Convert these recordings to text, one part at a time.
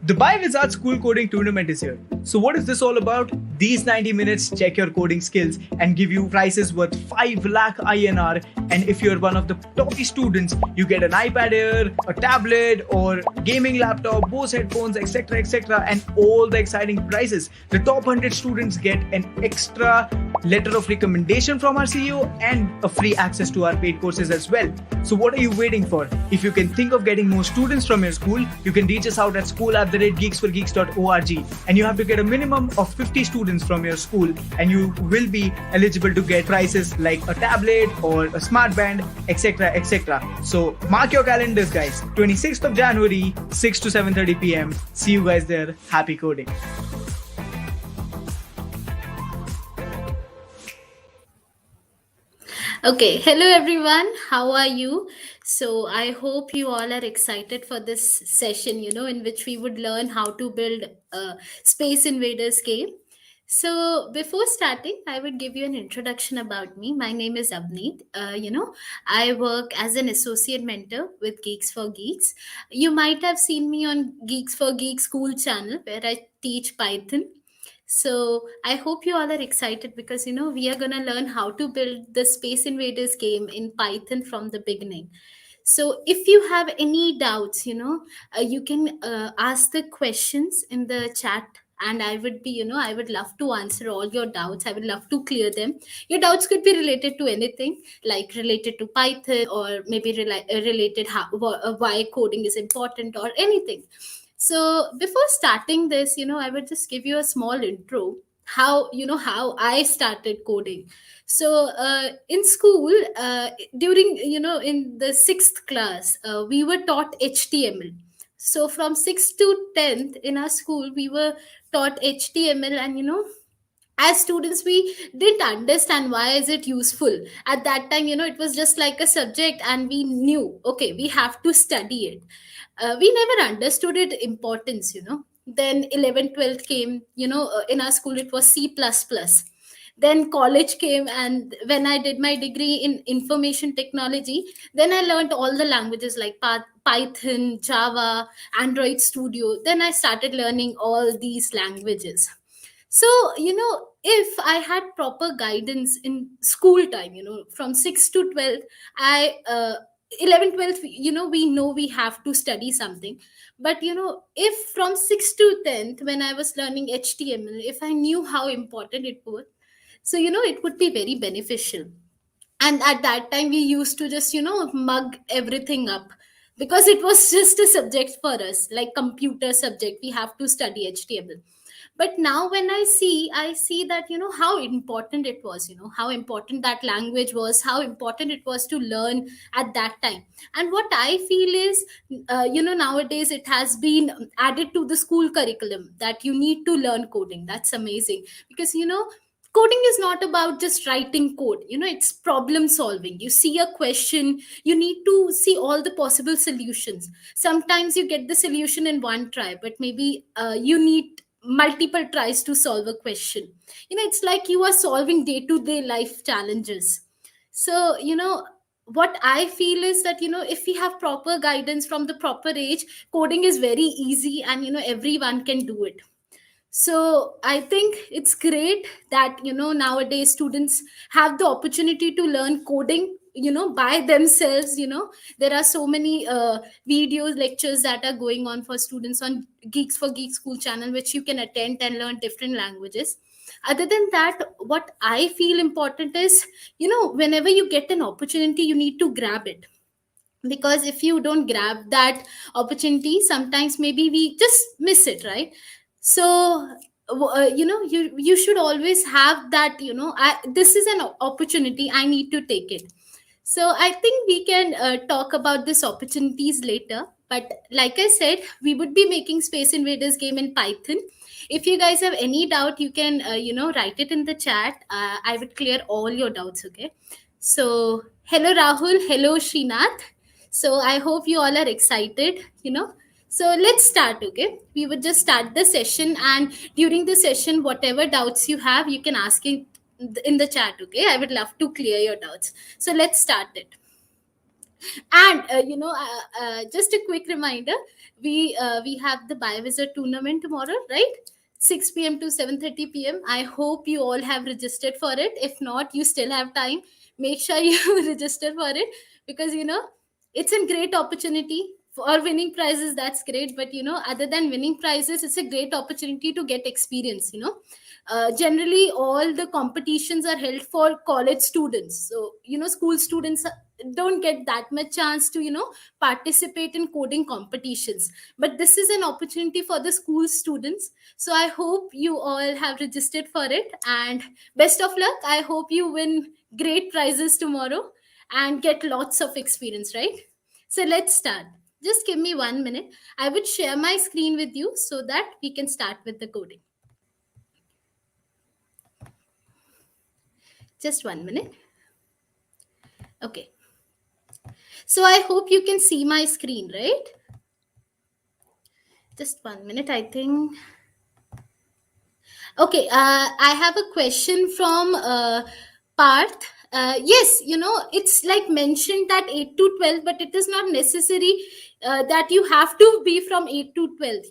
The Buy Wizard School Coding Tournament is here. So what is this all about? These 90 minutes check your coding skills and give you prizes worth 5 lakh INR. And if you're one of the top students, you get an iPad Air, a tablet or gaming laptop, Bose headphones, etc. and all the exciting prizes. The top 100 students get an extra letter of recommendation from our CEO and a free access to our paid courses as well. So what are you waiting for? If you can think of getting more students from your school, you can reach us out at school@geeksforgeeks.org, and you have to get a minimum of 50 students from your school, and you will be eligible to get prizes like a tablet or a smart band, etc. So mark your calendars, guys. 26th of January, 6 to 7:30 p.m. See you guys there. Happy coding. Okay, hello everyone. How are you? So, I hope you all are excited for this session, in which we would learn how to build a Space Invaders game. So, before starting, I would give you an introduction about me. My name is Avneet. I work as an associate mentor with Geeks for Geeks. You might have seen me on Geeks for Geeks school channel where I teach Python. So I hope you all are excited because we are gonna learn how to build the Space Invaders game in Python from the beginning. So if you have any doubts, you can ask the questions in the chat, and I would be, I would love to answer all your doubts. I would love to clear them. Your doubts could be related to anything, like related to Python, or maybe related why coding is important, or anything. So before starting this, I would just give you a small intro how I started coding. So in school, during in the sixth class, we were taught HTML. So from 6th to 10th in our school, we were taught HTML, and as students we didn't understand why is it useful at that time. It was just like a subject, and we knew, okay, we have to study it. We never understood it importance. Then 11th 12th came. In our school it was C++. Then college came, and when I did my degree in information technology, then I learned all the languages like Python, Java, Android Studio. Then I started learning all these languages. So if I had proper guidance in school time, from 6 to 12, I 11 12, we know we have to study something. But if from 6 to 10th, when I was learning HTML, if I knew how important it was, so it would be very beneficial. And at that time we used to just mug everything up, because it was just a subject for us, like computer subject, we have to study HTML. But now when I see that how important it was, how important that language was, how important it was to learn at that time. And what I feel is, nowadays it has been added to the school curriculum that you need to learn coding. That's amazing, because coding is not about just writing code. It's problem solving. You see a question, you need to see all the possible solutions. Sometimes you get the solution in one try, but maybe you need multiple tries to solve a question. It's like you are solving day to day life challenges. So what I feel is that if we have proper guidance from the proper age, coding is very easy, and everyone can do it. So I think it's great that nowadays students have the opportunity to learn coding by themselves. There are so many videos, lectures that are going on for students on Geeks for Geeks school channel, which you can attend and learn different languages. Other than that, what I feel important is, whenever you get an opportunity, you need to grab it. Because if you don't grab that opportunity, sometimes maybe we just miss it, right? So you should always have that, this is an opportunity, I need to take it. So I think we can talk about these opportunities later. But like I said, we would be making Space Invaders game in Python. If you guys have any doubt, you can write it in the chat. I would clear all your doubts. Okay. So hello Rahul, hello Srinath. So I hope you all are excited. So let's start. Okay, we would just start the session, and during the session, whatever doubts you have, you can ask it in the chat. Okay, I would love to clear your doubts. So let's start it. And just a quick reminder, we have the Biovisit tournament tomorrow, right? 6 p.m. to 7:30 p.m. I hope you all have registered for it. If not, you still have time. Make sure you register for it, because it's a great opportunity for winning prizes. That's great, but other than winning prizes, it's a great opportunity to get experience. Generally all the competitions are held for college students, so school students don't get that much chance to participate in coding competitions. But this is an opportunity for the school students, so I hope you all have registered for it, and best of luck. I hope you win great prizes tomorrow and get lots of experience, right? So let's start. Just give me 1 minute. I would share my screen with you so that we can start with the coding. Just 1 minute. Okay, so I hope you can see my screen, right? Just 1 minute, I think. Okay, I have a question from Parth. Yes, it's like mentioned that 8 to 12, but it is not necessary that you have to be from 8 to 12.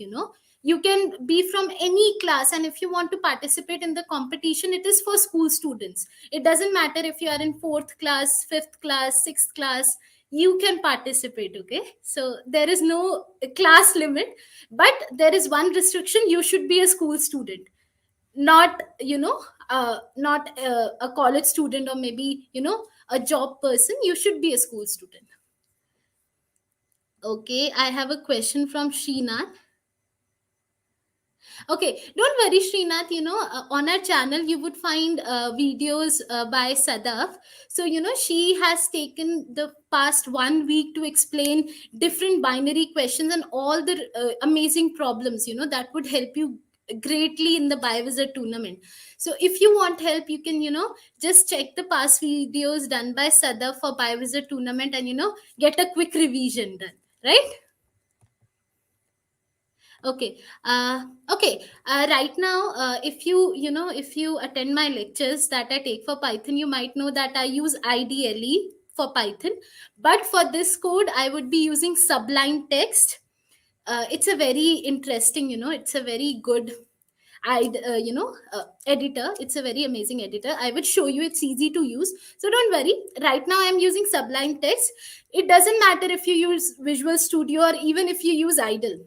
You can be from any class, and if you want to participate in the competition, it is for school students. It doesn't matter if you are in fourth class, fifth class, sixth class, you can participate. Okay, so there is no class limit, but there is one restriction: you should be a school student, not not a college student, or maybe a job person. You should be a school student. Okay, I have a question from Sheena. Okay, don't worry, Srinath. On our channel, you would find videos by Sadaf. So, she has taken the past 1 week to explain different binary questions and all the amazing problems, that would help you greatly in the Biovisit tournament. So, if you want help, you can, just check the past videos done by Sadaf for Biovisit tournament, and, get a quick revision done, right? Okay. Okay. Right now, if you attend my lectures that I take for Python, you might know that I use IDLE for Python. But for this code, I would be using Sublime Text. It's a very interesting, it's a very good editor. It's a very amazing editor. I would show you. It's easy to use, so don't worry. Right now I'm using Sublime Text. It doesn't matter if you use Visual Studio or even if you use Idle.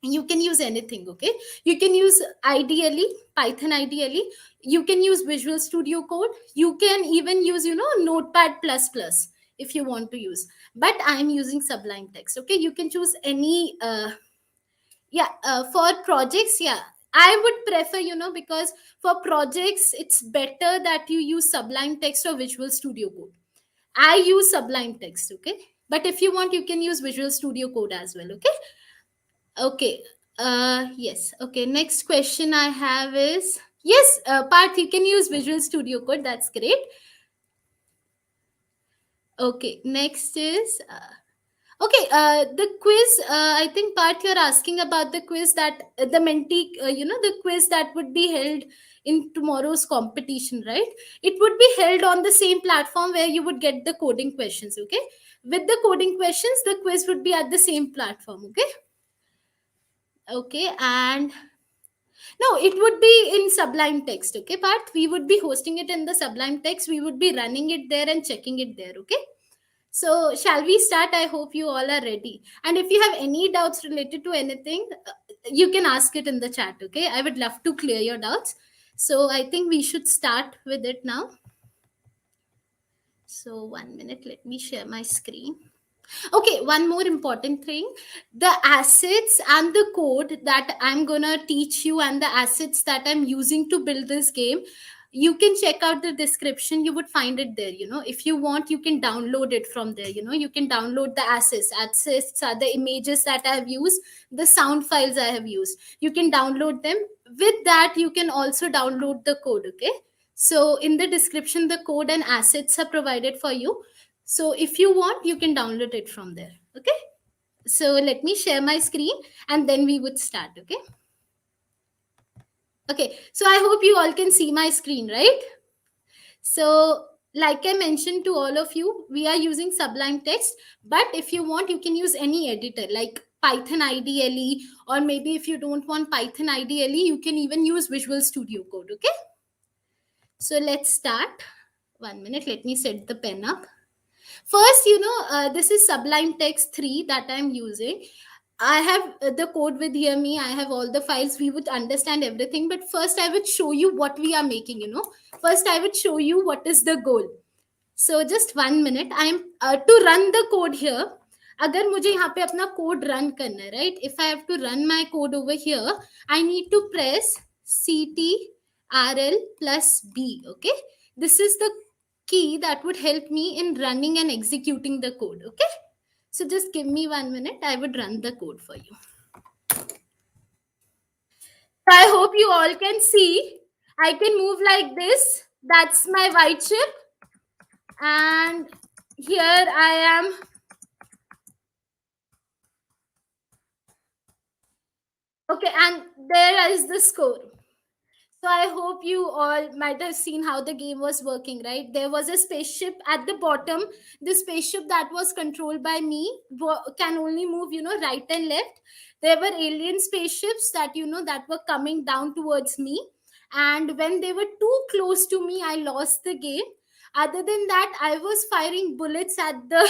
You can use anything. Okay, you can use ideally Python. Ideally, you can use Visual Studio Code. You can even use Notepad plus plus if you want to use, but I'm using Sublime Text. Okay, you can choose any yeah. For projects, yeah, I would prefer, because for projects it's better that you use Sublime Text or Visual Studio Code. I use Sublime Text. Okay, but if you want, you can use Visual Studio Code as well. Okay. Okay. Yes. Okay. Next question I have is, yes, Parth, you can use Visual Studio Code. That's great. Okay. Next is, okay. The quiz. I think Parth, you're asking about the quiz that the mentee, the quiz that would be held in tomorrow's competition, right? It would be held on the same platform where you would get the coding questions. Okay. With the coding questions, the quiz would be at the same platform. Okay. Okay. And no, it would be in Sublime Text. Okay, Parth? We would be hosting it in the Sublime Text. We would be running it there and checking it there. Okay. So, shall we start? I hope you all are ready. And if you have any doubts related to anything, you can ask it in the chat. Okay. I would love to clear your doubts. So, I think we should start with it now. So, 1 minute. Let me share my screen. Okay, one more important thing: the assets and the code that I'm gonna teach you, and the assets that I'm using to build this game, you can check out the description. You would find it there. If you want, you can download it from there. You can download the assets. Assets are the images that I have used, the sound files I have used. You can download them. With that, you can also download the code. Okay, so in the description, the code and assets are provided for you. So if you want, you can download it from there. Okay. So let me share my screen and then we would start. Okay. Okay. So I hope you all can see my screen, right? So Like I mentioned to all of you, we are using Sublime Text, but if you want, you can use any editor like Python IDLE, or maybe if you don't want Python IDLE, you can even use Visual Studio Code. Okay, so let's start. 1 minute, let me set the pen up. First, this is Sublime Text 3 that I'm using. I have the code with here me. I have all the files. We would understand everything. But first, I would show you what we are making, First, I would show you what is the goal. So just 1 minute. I'm to run the code here. अगर मुझे यहाँ पे अपना code run करना है, right? If I have to run my code over here, I need to press CTRL plus B. Okay, this is the key that would help me in running and executing the code. Okay, so just give me 1 minute. I would run the code for you. So I hope you all can see. I can move like this. That's my white ship. And here I am. Okay, and there is the score. So I hope you all might have seen how the game was working, right? There was a spaceship at the bottom. The spaceship that was controlled by me can only move, right and left. There were alien spaceships that, that were coming down towards me. And when they were too close to me, I lost the game. Other than that, I was firing bullets at the,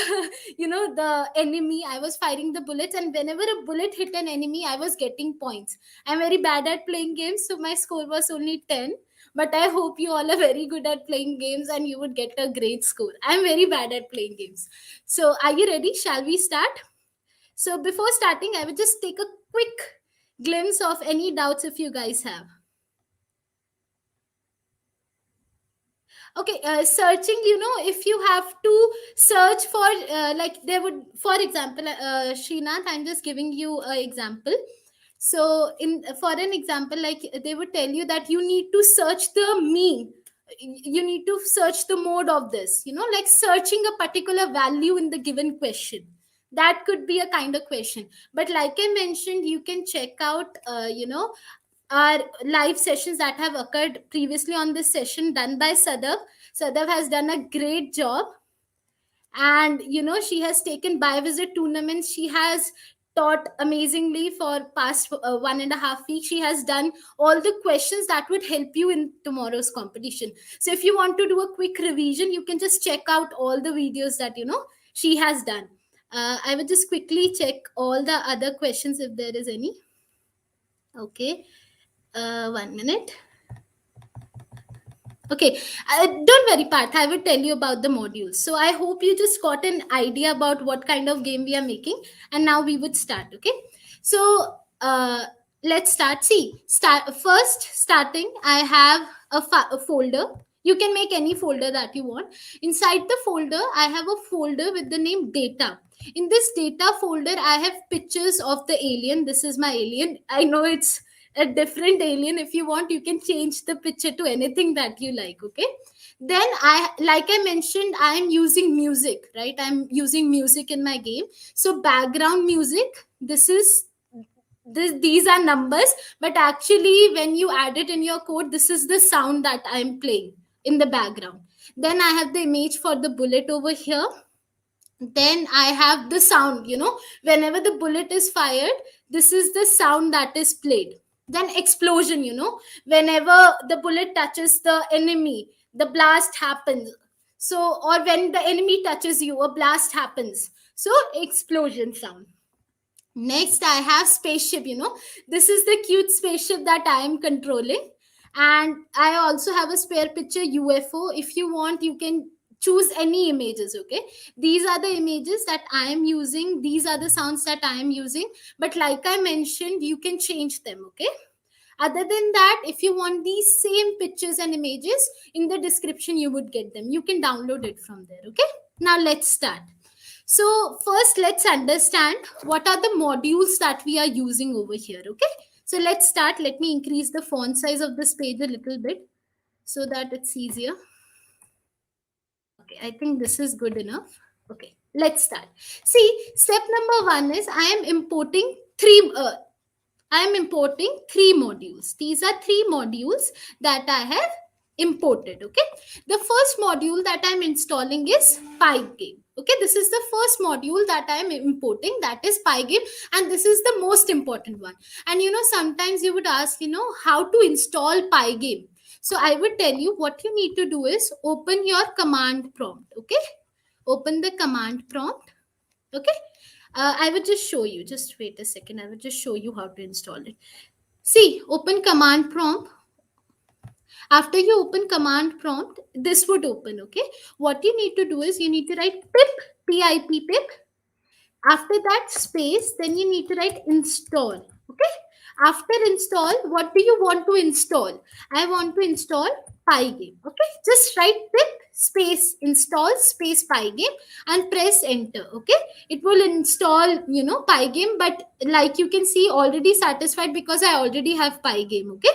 the enemy. I was firing the bullets. And whenever a bullet hit an enemy, I was getting points. I'm very bad at playing games, so my score was only 10. But I hope you all are very good at playing games and you would get a great score. I'm very bad at playing games. So, are you ready? Shall we start? So, before starting, I would just take a quick glimpse of any doubts if you guys have. Okay, searching, if you have to search for like there would, for example, Srinath, I'm just giving you an example. So in for an example, like they would tell you that you need to search the mean, you need to search the mode of this, like searching a particular value in the given question. That could be a kind of question. But like I mentioned, you can check out our live sessions that have occurred previously on this session done by Sadav. Sadav has done a great job, and she has taken by visit tournaments. She has taught amazingly for past 1.5 weeks. She has done all the questions that would help you in tomorrow's competition. So if you want to do a quick revision, you can just check out all the videos that she has done. I will just quickly check all the other questions if there is any. Okay, 1 minute. Okay, don't worry, Parth. I will tell you about the modules. So I hope you just got an idea about what kind of game we are making, and now we would start. Okay, so let's start. See, starting. I have a folder. You can make any folder that you want. Inside the folder, I have a folder with the name data. In this data folder, I have pictures of the alien. This is my alien. I know it's a different alien. If you want, you can change the picture to anything that you like. Okay, then like I mentioned, I'm using music, right? I'm using music in my game. So background music, these are numbers, but actually when you add it in your code, this is the sound that I'm playing in the background. Then I have the image for the bullet over here. Then I have the sound, whenever the bullet is fired, this is the sound that is played. Then explosion, whenever the bullet touches the enemy, the blast happens. So, or when the enemy touches you, a blast happens. So explosion sound. Next, I have spaceship. This is the cute spaceship that I am controlling. And I also have a spare picture UFO. If you want, you can choose any images. Okay, these are the images that I am using. These are the sounds that I am using. But like I mentioned, you can change them. Okay, other than that, if you want these same pictures and images, in the description you would get them. You can download it from there. Okay, now let's start. So first, let's understand what are the modules that we are using over here. Okay, so let's start. Let me increase the font size of this page a little bit so that it's easier. Okay, I think this is good enough. Okay, let's start. See, step number 1 is I am importing three modules. These are three modules that I have imported. Okay, the first module that I'm installing is Pygame. Okay, this is the first module that I'm importing, that is Pygame, and this is the most important one. And sometimes you would ask, how to install Pygame. So I would tell you what you need to do is open your command prompt. Okay, open the command prompt. Okay, I would just show you. Just wait a second. I would just show you how to install it. See, open command prompt. After you open command prompt, this would open. Okay, what you need to do is you need to write pip. After that space, then you need to write install. Okay, after install, what do you want to install? I want to install Pygame. Okay, just write pip space install space Pygame and press enter. Okay, it will install Pygame, but like you can see, already satisfied because I already have Pygame. Okay,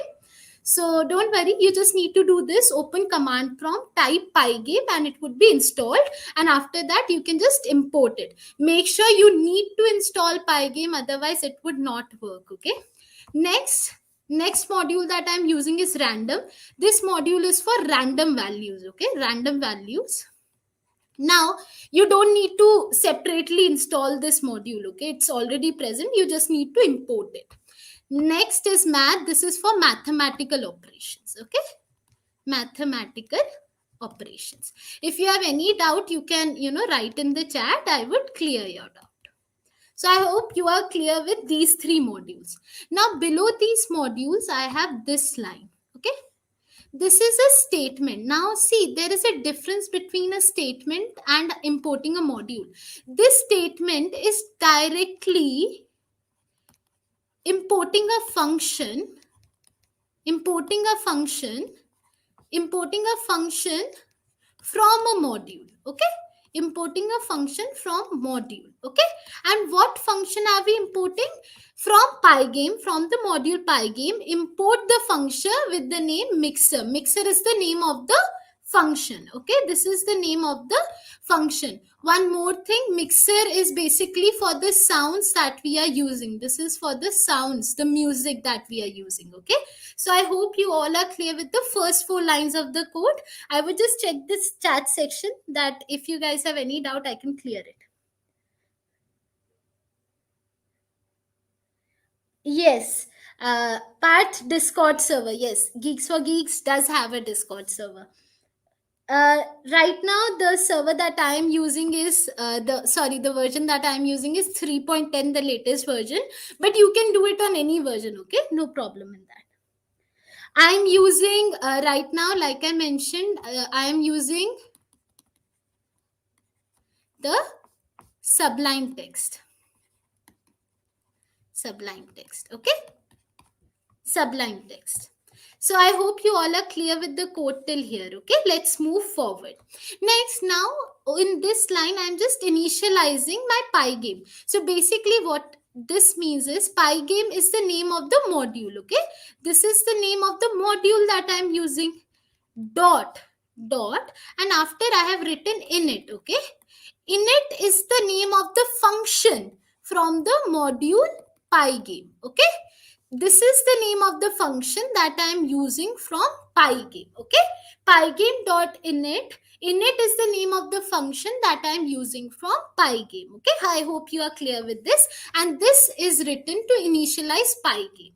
so don't worry, you just need to do this. Open command prompt, type Pygame, and it would be installed. And after that, you can just import it. Make sure you need to install Pygame, otherwise it would not work. Okay. Next module that I'm using is random. This module is for random values. Okay, random values. Now you don't need to separately install this module. Okay, it's already present. You just need to import it. Next is math. This is for mathematical operations. Okay, mathematical operations. If you have any doubt, you can write in the chat. I would clear your doubt. So I hope you are clear with these three modules. Now below these modules, I have this line. Okay, this is a statement. Now see, there is a difference between a statement and importing a module. This statement is directly importing a function from a module. Okay, importing a function from module. Okay, and what function are we importing? From Pygame, from the module Pygame, import the function with the name mixer. Mixer is the name of the function. Okay, this is the name of the function. One more thing, mixer is basically for the sounds that we are using. This is for the sounds, the music that we are using. Okay, so I hope you all are clear with the first 4 lines of the code. I would just check this chat section that if you guys have any doubt, I can clear it. Yes, part Discord server. Yes, Geeks for Geeks does have a Discord server. Right now the server that I am using is the version that I am using is 3.10, the latest version, but you can do it on any version. Okay, no problem in that. I'm using right now, like I mentioned, I am using the Sublime Text. Okay, Sublime Text. So I hope you all are clear with the code till here. Okay, let's move forward. Next, now in this line, I'm just initializing my Pygame. So basically what this means is Pygame is the name of the module. Okay, this is the name of the module that I'm using. Dot, and after I have written init. Okay, init is the name of the function from the module Pygame. Okay, this is the name of the function that I am using from Pygame. Okay, Pygame.init. Init is the name of the function that I am using from Pygame. Okay, I hope you are clear with this. And this is written to initialize Pygame.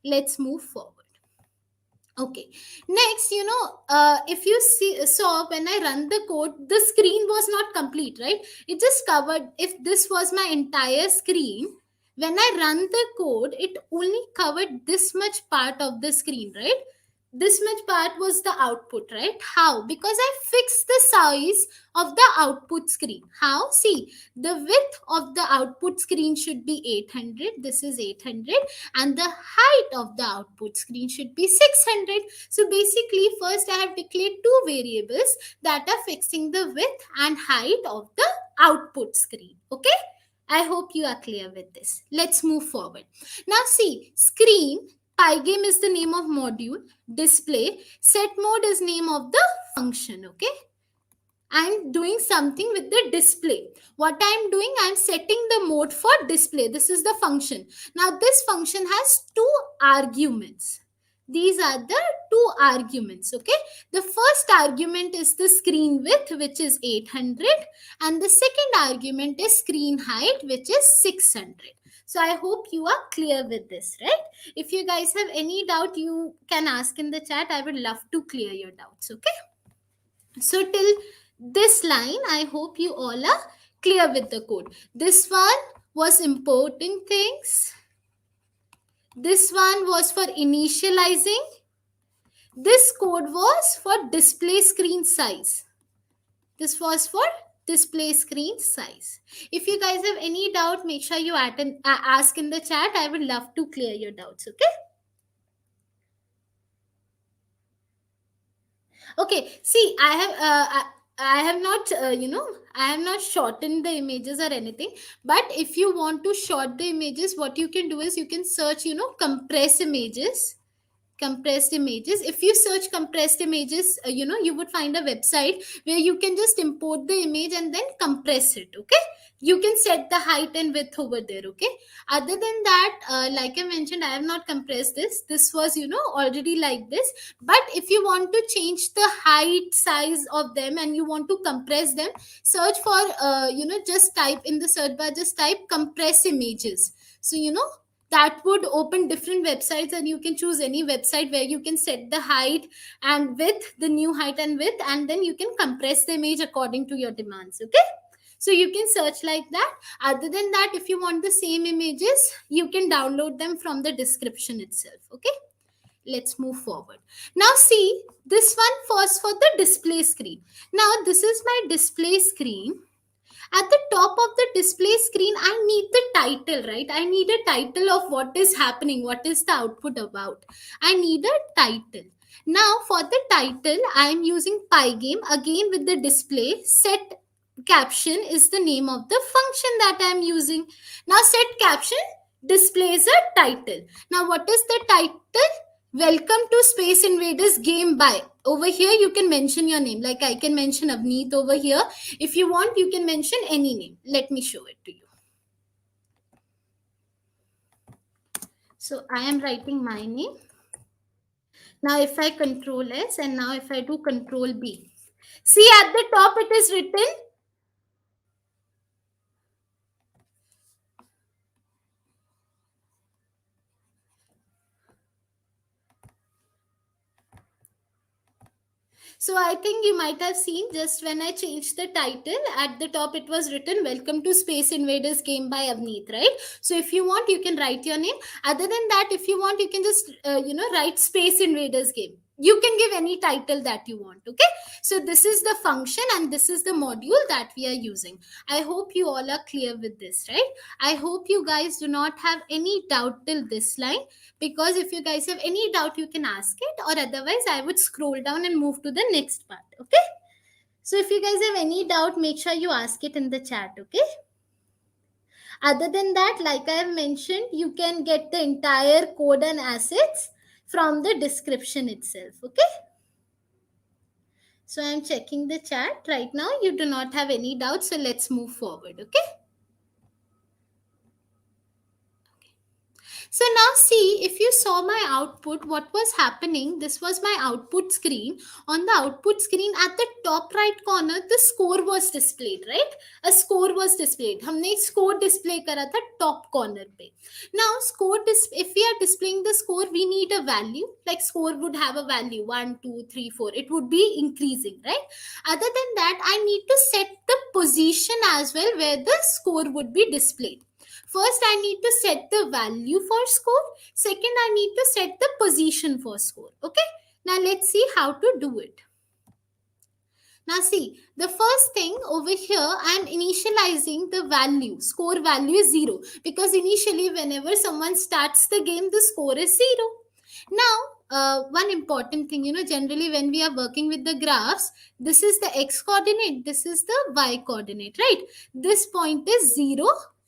Let's move forward. Okay, next, if you saw when I run the code, the screen was not complete, right? It just covered. If this was my entire screen, when I run the code, it only covered this much part of the screen, right? This much part was the output, right? How? Because I fixed the size of the output screen. How? See, the width of the output screen should be 800. This is 800. And the height of the output screen should be 600. So basically, first I have declared 2 variables that are fixing the width and height of the output screen. Okay? I hope you are clear with this. Let's move forward. Now see, screen, Pygame is the name of module, display, set mode is name of the function. Okay, I'm doing something with the display. What I'm doing, I'm setting the mode for display. This is the function. Now this function has 2 arguments. These are the two arguments. Okay, the first argument is the screen width, which is 800, and the second argument is screen height, which is 600. So I hope you are clear with this, right? If you guys have any doubt, you can ask in the chat. I would love to clear your doubts. Okay, so till this line, I hope you all are clear with the code. This one was importing things. This one was for initializing. This code was for display screen size. This was for display screen size. If you guys have any doubt, make sure you ask in the chat. I would love to clear your doubts. Okay. Okay. See, I have not, I have not shortened the images or anything. But if you want to short the images, what you can do is you can search, compress images. Compressed images. If you search compressed images, you would find a website where you can just import the image and then compress it. Okay, you can set the height and width over there. Okay, other than that, like I mentioned, I have not compressed this was already like this. But if you want to change the height, size of them, and you want to compress them, search for just type in the search bar, just type compress images. So that would open different websites, and you can choose any website where you can set the height and width, the new height and width, and then you can compress the image according to your demands. Okay, so you can search like that. Other than that, if you want the same images, you can download them from the description itself. Okay, let's move forward. Now see, this one first for the display screen. Now this is my display screen. At the top of the display screen, I need the title, right? I need a title of what is happening, what is the output about. I need a title. Now for the title, I am using Pygame again with the display. Set caption is the name of the function that I am using. Now set caption displays a title. Now what is the title? Welcome to Space Invaders game by. Over here you can mention your name, like I can mention Avneet over here. If you want, you can mention any name. Let me show it to you. So I am writing my name. Now if I control S, and now if I do control B, see at the top it is written So I think you might have seen, just when I changed the title, at the top it was written Welcome to Space Invaders game by Avneet, right? So if you want, you can write your name. Other than that, if you want, you can just write Space Invaders game. You can give any title that you want. Okay, so this is the function and this is the module that we are using. I hope you all are clear with this, right? I hope you guys do not have any doubt till this line, because if you guys have any doubt, you can ask it, or otherwise I would scroll down and move to the next part. Okay, so if you guys have any doubt, make sure you ask it in the chat. Okay, other than that, like I have mentioned, you can get the entire code and assets from the description itself. Okay, so I'm checking the chat right now. You do not have any doubts, so let's move forward. Okay, so now see, if you saw my output, what was happening, this was my output screen. On the output screen at the top right corner, the score was displayed, right? A score was displayed. हमने score display करा था top corner पे. Now if we are displaying the score, we need a value. Like score would have a value 1, 2, 3, 4. It would be increasing, right? Other than that, I need to set the position as well where the score would be displayed. First, I need to set the value for score. Second, I need to set the position for score. Okay. Now, let's see how to do it. Now, see, the first thing over here, I am initializing the value. Score value is 0. Because initially, whenever someone starts the game, the score is 0. Now, one important thing, generally when we are working with the graphs, this is the x coordinate, this is the y coordinate, right? This point is 0,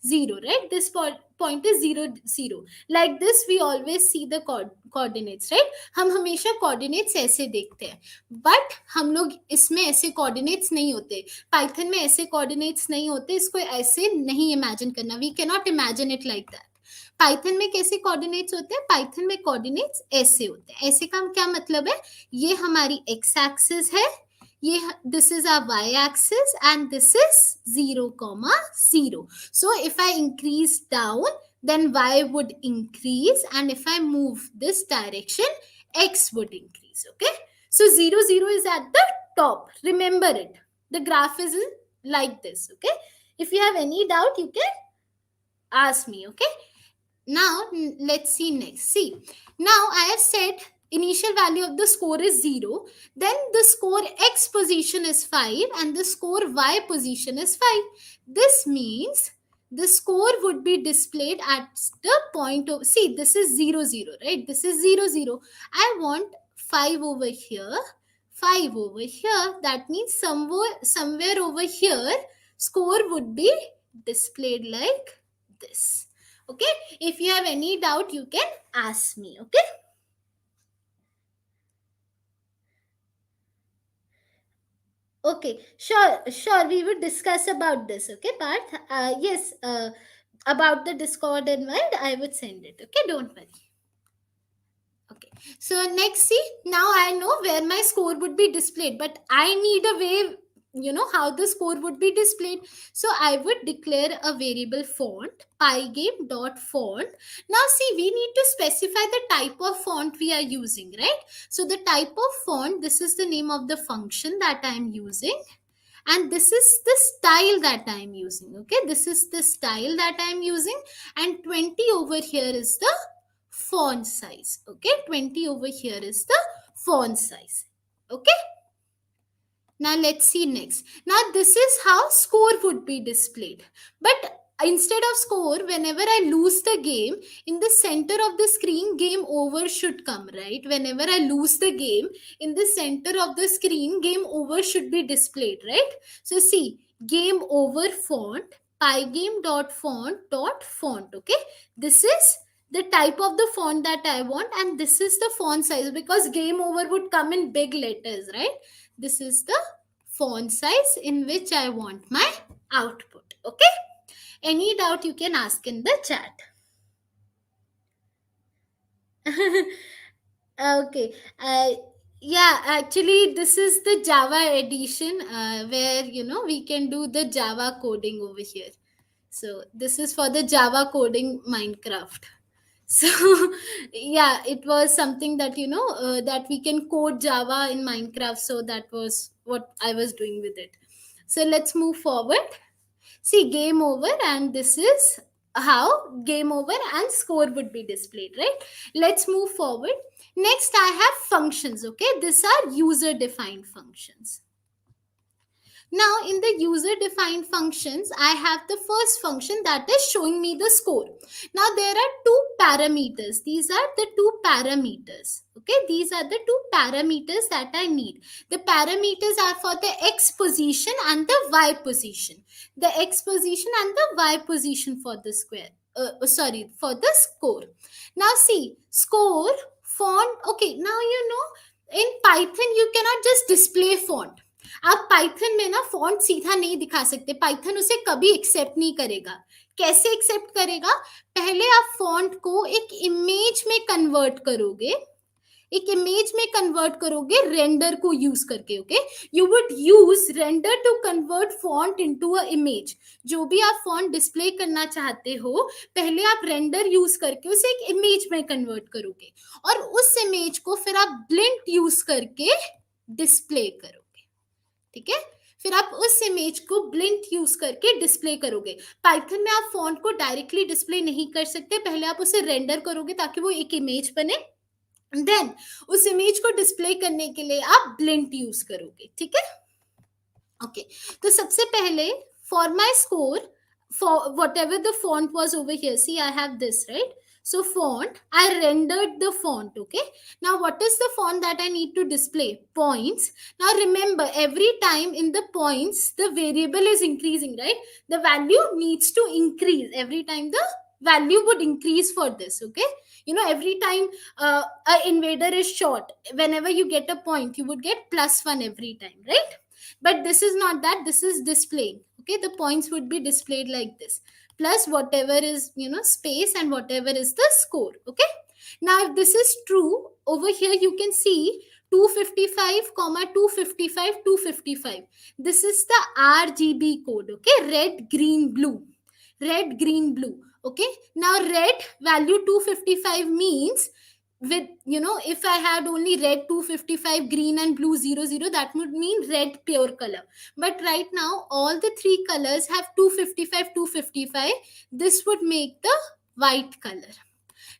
0, right? This point is 0, 0. Like this, we always see the coordinates, right? हम हमेशा coordinates ऐसे देखते हैं, but हम लोग इसमें ऐसे coordinates नहीं होते. Python में ऐसे coordinates नहीं होते. इसको ऐसे नहीं imagine करना. We cannot imagine it like that. Python में कैसे कोऑर्डिनेट्स होते हैं? पाइथन में कोऑर्डिनेट्स ऐसे होते हैं। ऐसे का क्या मतलब है? ये हमारी एक्स एक्सिस है, ये this is our y axis and this is 0, 0. So if I increase down, then y would increase, and if I move this direction, x would increase. Okay, so 0, 0 is at the top. Remember it. The graph is like this. Okay, if you have any doubt, you can ask me. Okay, now let's see next. See, now I have said initial value of the score is 0, then the score x position is 5 and the score y position is 5. This means the score would be displayed at the point of, see, this is 0, 0, right? This is 0, 0. I want 5 over here, 5 over here. That means somewhere over here score would be displayed like this. Okay, if you have any doubt, you can ask me. Okay, okay, sure, we will discuss about this. Okay, Parth, yes, about the Discord invite, I would send it. Okay, don't worry. Okay, so next, see, now I know where my score would be displayed, but I need a way, how the score would be displayed. So I would declare a variable font, pygame dot font. Now see, we need to specify the type of font we are using, right? So the type of font, this is the name of the function that I am using, and this is the style that I am using. Okay, this is the style that I am using, and 20 over here is the font size. Okay, 20 over here is the font size. Okay, now let's see next. Now this is how score would be displayed, but instead of score, whenever I lose the game, in the center of the screen game over should come, right? Whenever I lose the game, in the center of the screen game over should be displayed, right? So see, game over font, pygame dot font. Okay, this is the type of the font that I want, and this is the font size, because game over would come in big letters, right? This is the font size in which I want my output. Okay, any doubt you can ask in the chat. Okay, yeah, actually this is the Java edition, where we can do the Java coding over here. So this is for the Java coding Minecraft. So yeah, it was something that that we can code Java in Minecraft, so that was what I was doing with it. So let's move forward. See, game over, and this is how game over and score would be displayed, right? Let's move forward. Next, I have functions. Okay, these are user defined functions. Now in the user defined functions, I have the first function that is showing me the score. Now there are two parameters. These are the two parameters. Okay, these are the two parameters that I need. The parameters are for the x position and the y position. The x position and the y position for the square. For the score. Now see, score, font. Okay, now in Python you cannot just display font. आप Python में ना font सीधा नहीं दिखा सकते, Python उसे कभी accept नहीं करेगा. कैसे एक्सेप्ट करेगा? पहले आप फॉन्ट को एक इमेज में कन्वर्ट करोगे, रेंडर को यूज करके. Okay, you would use render to convert font into a image. जो भी आप फॉन्ट डिस्प्ले करना चाहते हो, पहले आप रेंडर यूज करके उसे एक इमेज में कन्वर्ट करोगे, और उस इमेज को फिर आप ब्लिंक यूज करके डिस्प्ले करोगे. ठीक है, फिर आप उस इमेज को ब्लिंक यूज करके डिस्प्ले करोगे. पाइथन में आप फॉन्ट को डायरेक्टली डिस्प्ले नहीं कर सकते, पहले आप उसे रेंडर करोगे ताकि वो एक इमेज बने, देन उस इमेज को डिस्प्ले करने के लिए आप ब्लिंक यूज करोगे. ठीक है, ओके. तो सबसे पहले for my score, for whatever the font was over here, see, I have this, right? So font, I rendered the font. Okay, now what is the font that I need to display? Points. Now remember, every time in the points the variable is increasing, right? The value needs to increase every time. The value would increase for this. Okay, every time a invader is shot, whenever you get a point, you would get +1 every time, right? But this is not that, this is displaying. Okay, the points would be displayed like this, plus whatever is, space, and whatever is the score. Okay, now if this is true, over here you can see 255 comma 255 255. This is the RGB code. Okay, red green blue, red green blue. Okay, now red value 255 means, with, if I had only red 255, green and blue 00, that would mean red pure color. But right now all the three colors have 255 255. This would make the white color.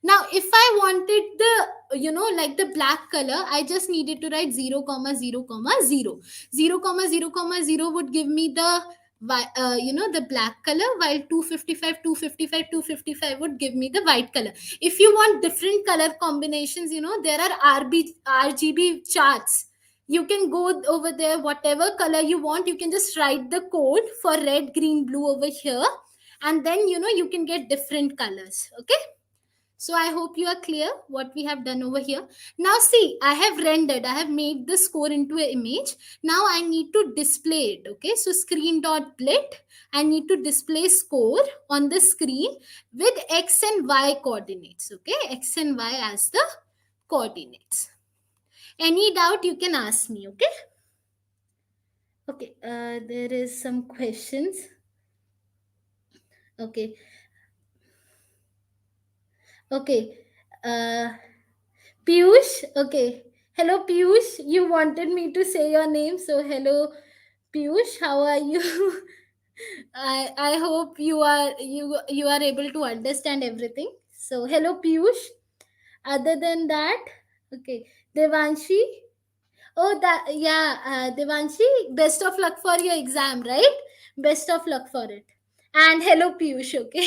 Now if I wanted the, like the black color, I just needed to write 0 comma 0 comma 0. 0 comma 0 comma 0 would give me the the black color, while 255 255 255 would give me the white color. If you want different color combinations, there are RGB charts. You can go over there, whatever color you want, you can just write the code for red green blue over here, and then you can get different colors. Okay, so I hope you are clear what we have done over here. Now see, I have rendered, I have made the score into an image. Now I need to display it. Okay, so screen.blit, I need to display score on the screen with X and Y coordinates. Okay, X and Y as the coordinates. Any doubt you can ask me. Okay. Okay, there is some questions. Okay. Okay. Piyush. Okay. Hello, Piyush. You wanted me to say your name, so hello, Piyush. How are you? I hope you are able to understand everything. So hello, Piyush. Other than that, okay, Devanshi. Oh, that, yeah, Devanshi. Best of luck for your exam, right? Best of luck for it. And hello Piyush. Okay,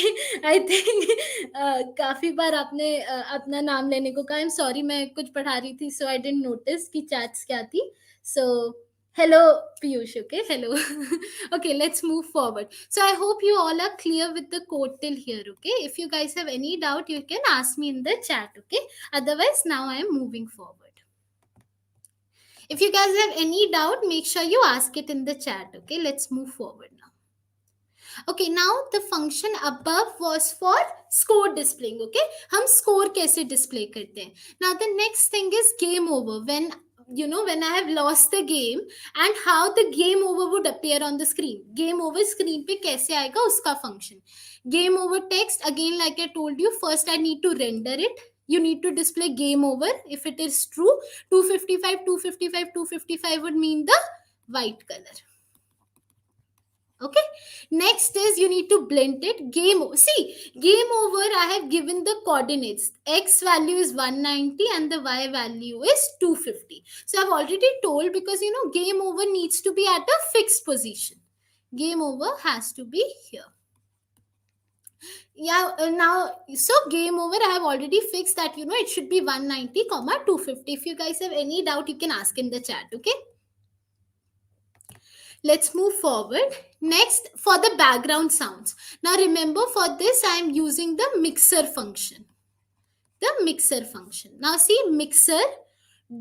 I think काफी बार आपने अपना नाम लेने को कहा. I am sorry, मैं कुछ पढ़ा रही थी, सो आई डिडंट नोटिस कि चैट्स क्या थी. सो hello Piyush. Okay, hello. Okay, let's move forward. So I hope you all are clear with the code till here. Okay, if you guys have any doubt, you can ask me in the chat. Okay, otherwise now I am moving forward. If you guys have any doubt, make sure you ask it in the chat. Okay, let's move forward now. Okay, now the function above was for score displaying. Okay, हम score कैसे display करते हैं. Now the next thing is game over. When I have lost the game, and how the game over would appear on the screen. Game over screen पे कैसे आएगा उसका function. Game over text, again like I told you, first I need to render it. You need to display game over. If it is true, 255 255 255 would mean the white color. Okay, next is you need to blend it. Game over. See, game over, I have given the coordinates. X value is 190 and the Y value is 250. So I've already told, because game over needs to be at a fixed position. Game over has to be here. Yeah, now, so game over, I have already fixed that, it should be 190 comma 250. If you guys have any doubt, you can ask in the chat. Okay, let's move forward. Next, for the background sounds. Now remember, for this I am using the mixer function. The mixer function. Now see, mixer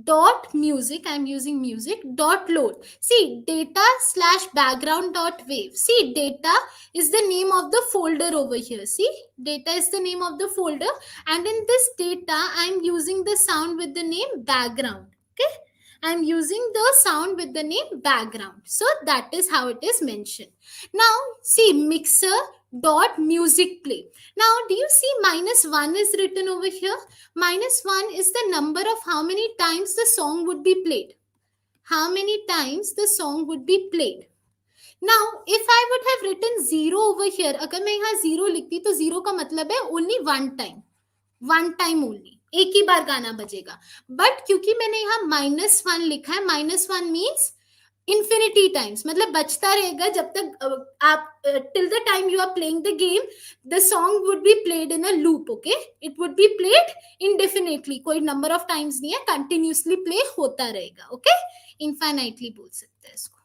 dot music, I am using music dot load. See, data slash background dot wave. See, data is the name of the folder over here. See, data is the name of the folder, and in this data I am using the sound with the name background. Okay, I'm using the sound with the name background. So that is how it is mentioned. Now see, mixer dot music play. Now do you see -1 is written over here? -1 is the number of how many times the song would be played. How many times the song would be played. Now if I would have written 0 over here, अगर मैं यहाँ 0 लिखती तो 0 का मतलब है only one time only, एक ही बार गाना बजेगा. बट क्योंकि मैंने यहाँ -1 लिखा है, -1 मीन्स infinity times, मतलब बचता रहेगा जब तक आप till the time you are playing the game, the song would be played in a loop. Okay, it would be played indefinitely. कोई number of times नहीं है, continuously play होता रहेगा. Okay, infinitely बोल सकते हैं इसको.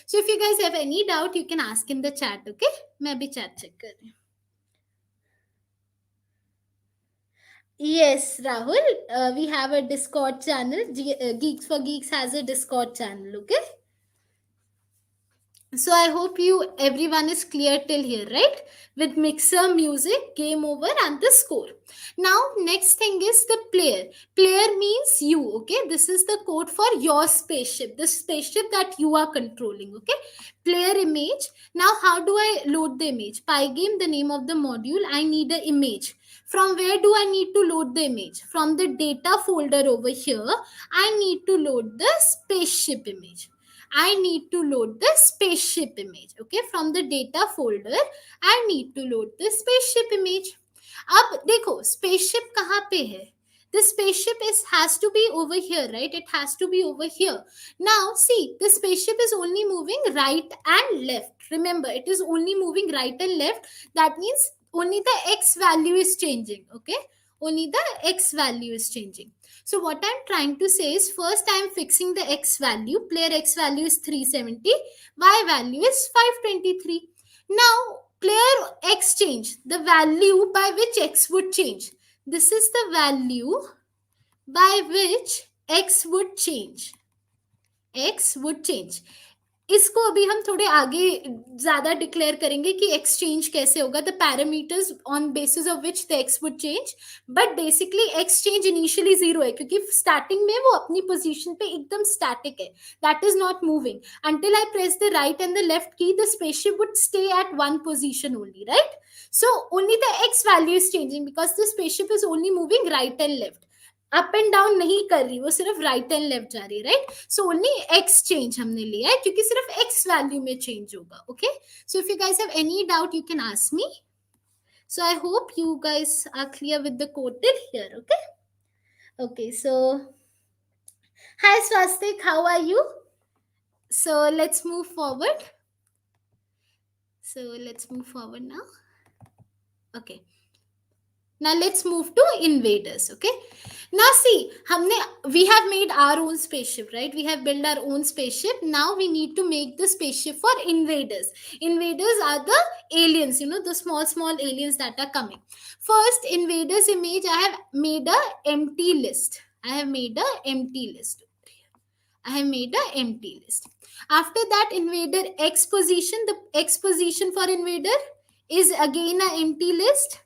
So if you guys have any doubt, you can ask in the chat. Okay, मैं अभी chat check कर रही हूँ. Yes, Rahul, we have a Discord channel. Geeks for Geeks has a Discord channel. Okay. So I hope you everyone is clear till here, right? With mixer, music, game over, and the score. Now next thing is the player. Player means you. Okay, this is the code for your spaceship, the spaceship that you are controlling. Okay, player image. Now how do I load the image? Pygame, the name of the module. I need an image. From where do I need to load the image? From the data folder over here. I need to load the spaceship image. I need to load the spaceship image. Okay, from the data folder, I need to load the spaceship image. अब देखो spaceship कहाँ पे है? The spaceship has to be over here, right? It has to be over here. Now see, the spaceship is only moving right and left. Remember, it is only moving right and left. That means only the x value is changing. Okay, only the x value is changing. So what I'm trying to say is, first I'm fixing the x value. Player x value is 370, y value is 523. Now player x change, the value by which x would change. This is the value by which x would change. X would change. इसको अभी हम थोड़े आगे ज्यादा declare करेंगे कि exchange कैसे होगा, the parameters on basis of which the x would change. But basically exchange initially zero है क्योंकि स्टार्टिंग में वो अपनी पोजीशन पे एकदम स्टैटिक है, that is not moving. Until I press the right and the left key, the spaceship would stay at one position only, right? So only the X value is changing because the spaceship is only moving right and left. Up and down नहीं कर रही, वो सिर्फ right and left जा रही है, right? So only x change हमने लिया है क्योंकि सिर्फ एक्स वैल्यू में चेंज होगा. Okay, so if you guys have any doubt you can ask me. So I hope you guys are clear with the code till here. Okay, okay, so hi Swastik, how are you? So let's move forward. So let's move forward now. Okay, now let's move to invaders. Okay, now see, we have made our own spaceship, right? We have built our own spaceship. Now we need to make the spaceship for invaders. Invaders are the aliens, you know, the small aliens that are coming. First, invaders image, I have made a empty list. I have made a empty list. After that, invader x position, the x position for invader is again a empty list.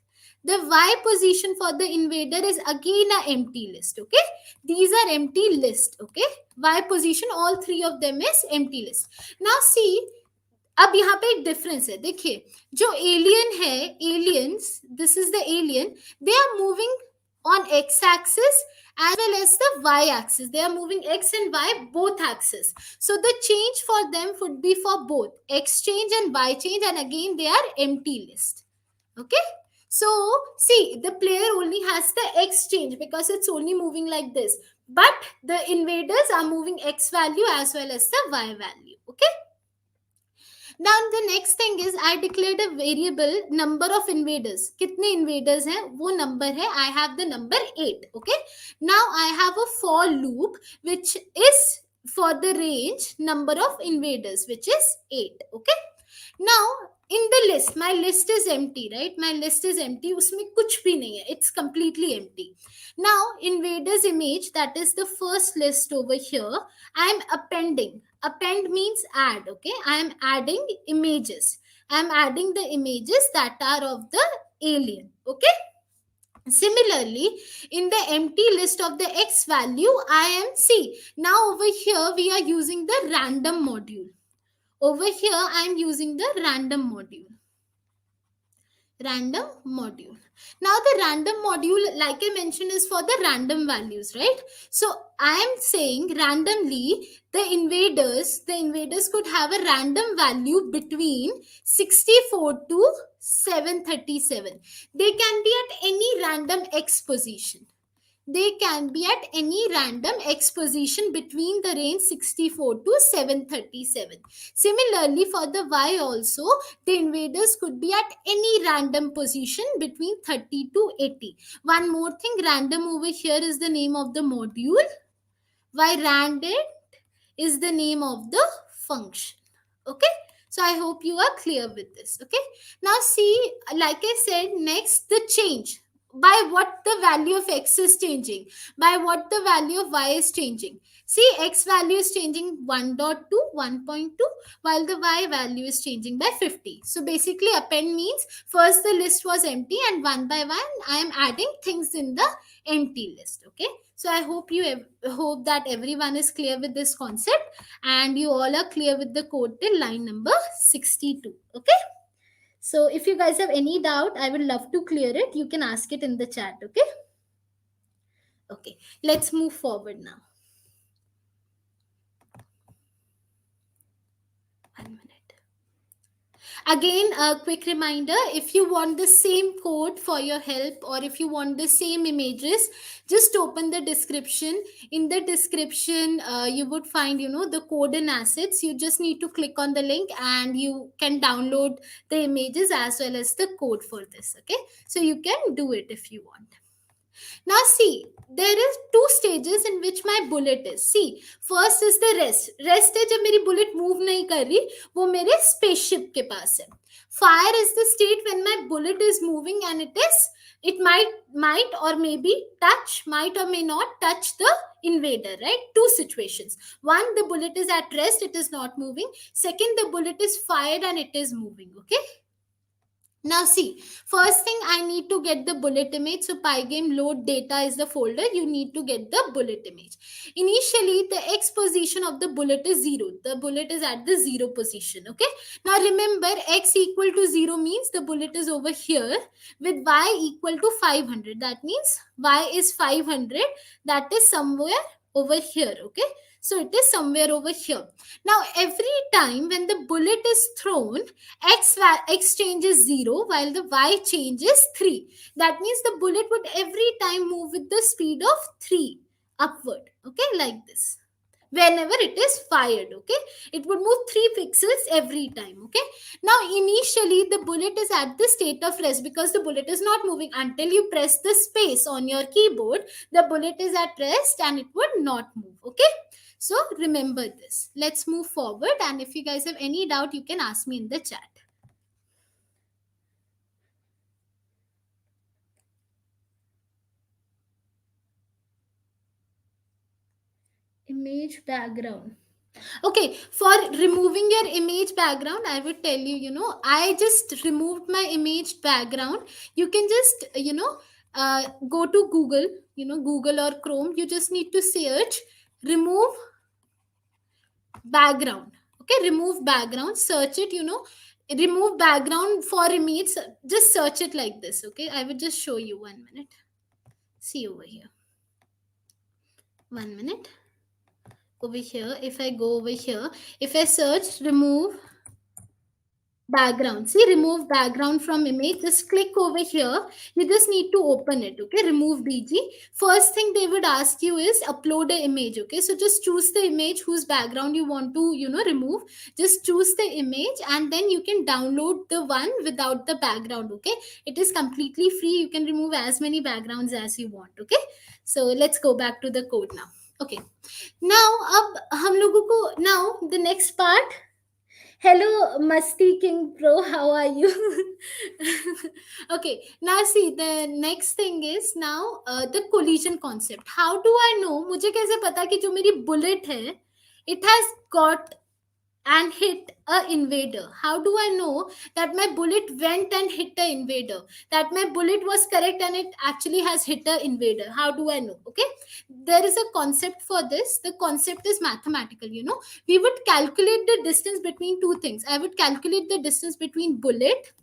The y position for the invader is again a empty list. Okay, these are empty list. Okay, y position, all three of them is empty list. Now see, अब यहाँ पे एक difference है. देखिए, जो alien है, aliens, this is the alien, they are moving on x axis as well as the y axis. They are moving x and y both axes. So the change for them would be for both x change and y change, and again they are empty list. Okay, so see, the player only has the x change because it's only moving like this, but the invaders are moving x value as well as the y value. Okay, now the next thing is, I declared a variable number of invaders. कितने invaders हैं वो number है. I have the number 8. Okay, now I have a for loop which is for the range number of invaders, which is 8. Okay, now in the list, my list is empty, right? My list is empty, उसमें कुछ भी नहीं है, it's completely empty. Now invaders image, that is the first list over here, I am appending. Append means add. Okay, I am adding images. I am adding the images that are of the alien. Okay, similarly, in the empty list of the x value, I am, see, now over here we are using the random module. Over here I am using the random module. Now the random module, like I mentioned, is for the random values, right? So I am saying randomly the invaders could have a random value between 64 to 737. They can be at any random x position. They can be at any random x position between the range 64 to 737. Similarly, for the y also, the invaders could be at any random position between 30 to 80. One more thing, random over here is the name of the module, while random is the name of the function. Okay, so I hope you are clear with this. Okay, now see, like I said, next the change. by what the value of x is changing, by what the value of y is changing. See, x value is changing 1.2, 1.2, while the y value is changing by 50. So basically append means first the list was empty and one by one I am adding things in the empty list. Okay, so I hope hope that everyone is clear with this concept, and you all are clear with the code till line number 62. Okay, so if you guys have any doubt, I would love to clear it. You can ask it in the chat. Okay, okay, let's move forward now. 1 minute. Again, a quick reminder, if you want the same code for your help, or if you want the same images, just open the description. In the description, you would find, the code and assets. You just need to click on the link and you can download the images as well as the code for this. Okay, so you can do it if you want. Now see, there is two stages in which my bullet is. See, first is the rest. Rest है जब मेरी bullet move नहीं कर रही, वो मेरे spaceship के पास है. Fire is the state when my bullet is moving and it might or maybe might or may not touch the invader, right? Two situations. One, the bullet is at rest, it is not moving. Second, the bullet is fired and it is moving. Okay. Now see, first thing I need to get the bullet image. So Pygame load data is the folder. You need to get the bullet image. Initially, the X position of the bullet is 0. The bullet is at the 0 position. Okay. Now remember, X equal to 0 means the bullet is over here with Y equal to 500. That means Y is 500. That is somewhere over here. Okay. So it is somewhere over here. Now every time when the bullet is thrown, x changes 0 while the y changes 3. That means the bullet would every time move with the speed of 3 upward. Okay, like this. Whenever it is fired, okay, it would move 3 pixels every time. Okay, now initially the bullet is at the state of rest because the bullet is not moving until you press the space on your keyboard. The bullet is at rest and it would not move. Okay, so remember this. Let's move forward, and if you guys have any doubt, you can ask me in the chat. Image background. Okay, for removing your image background, I would tell you, I just removed my image background. You can just, go to Google, Google or Chrome. You just need to search remove background. Okay, remove background, search it, remove background for image. Just search it like this. Okay, I will just show you 1 minute. See over here. 1 minute. Over here, if I go over here, if I search remove background, see, remove background from image, just click over here. You just need to open it. Okay, remove bg. First thing they would ask you is upload an image. Okay, so just choose the image whose background you want to remove. Just choose the image and then you can download the one without the background. Okay, it is completely free. You can remove as many backgrounds as you want. Okay, so let's go back to the code now. Okay, now अब हम लोगों को now the next part. Hello, Masti King Pro, how are you? Okay, now see, the next thing is now the collision concept. How do I know? मुझे कैसे पता कि जो मेरी bullet है, it has got and hit a invader? How do I know that my bullet went and hit the invader, that my bullet was correct and it actually has hit the invader? How do I know? Okay, there is a concept for this. The concept is mathematical. We would calculate the distance between two things. I would calculate the distance between bullet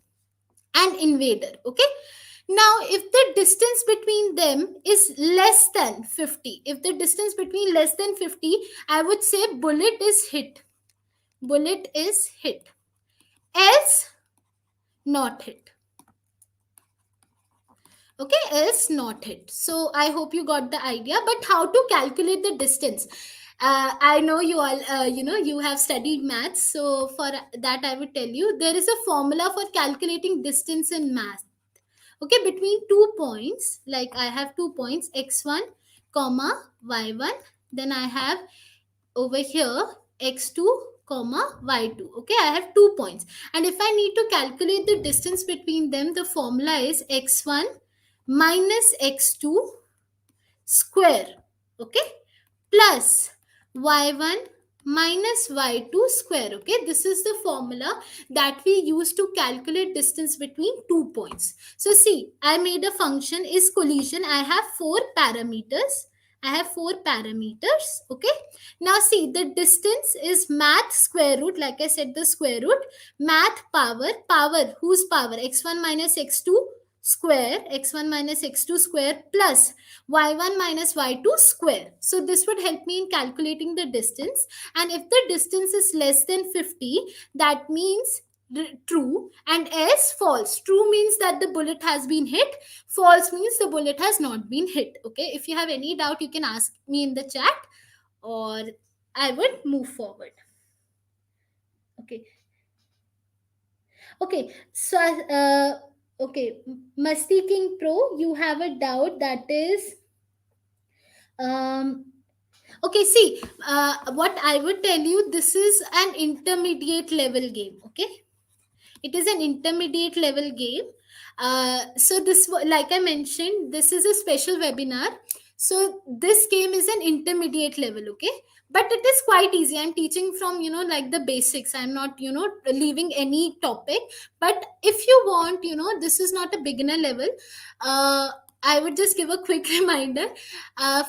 and invader. Okay, now if the distance between them is less than 50, if the distance between less than 50, I would say bullet is hit. Bullet is hit, else not hit. Okay, else not hit. So I hope you got the idea. But how to calculate the distance? I know you all, you have studied maths. So for that, I would tell you there is a formula for calculating distance in math. Okay, between 2 points, like I have 2 points, x1 comma y1, then I have over here x2 comma y2. Okay, I have 2 points, and if I need to calculate the distance between them, the formula is x1 minus x2 square, okay, plus y1 minus y2 square. Okay, this is the formula that we use to calculate distance between 2 points. So see, I made a function is collision. I have four parameters. Okay, now see, the distance is math square root, like I said, the square root, math power whose power, x1 minus x2 square, x1 minus x2 square plus y1 minus y2 square. So this would help me in calculating the distance, and if the distance is less than 50, that means true, and else false. True means that the bullet has been hit, false means the bullet has not been hit. Okay, if you have any doubt, you can ask me in the chat, or I would move forward. Okay, okay, so okay, Masti King Pro, you have a doubt, that is um okay, see, what I would tell you, this is an intermediate level game. Okay, it is an intermediate level game. So this, like I mentioned, this is a special webinar. So this game is an intermediate level, okay, but it is quite easy. I'm teaching from, like the basics. I'm not, leaving any topic. But if you want, this is not a beginner level. I would just give a quick reminder.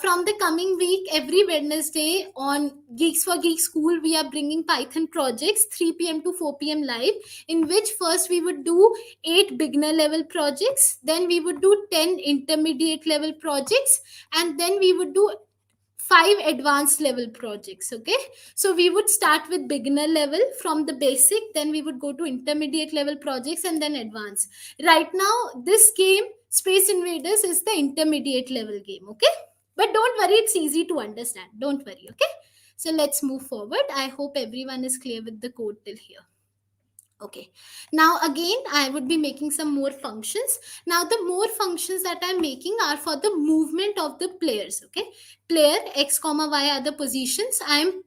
From the coming week, every Wednesday on Geeks for Geeks School, we are bringing Python projects 3 p.m. to 4 p.m. live, in which first we would do 8 beginner level projects, then we would do 10 intermediate level projects, and then we would do 5 advanced level projects. Okay, so we would start with beginner level from the basic, then we would go to intermediate level projects, and then advanced. Right now, this game Space Invaders is the intermediate level game. Okay, but don't worry, it's easy to understand, don't worry. Okay, so let's move forward. I hope everyone is clear with the code till here. Okay, now again, I would be making some more functions. Now the more functions that I'm making are for the movement of the players. Okay, player x comma y are the positions. I'm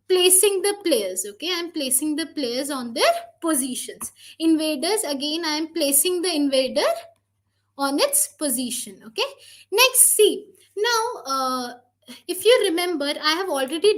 placing the players. Okay, I'm placing the players on their positions. Invaders, again, I'm placing the invader on its position. Okay, next, see, now if you remember, I have already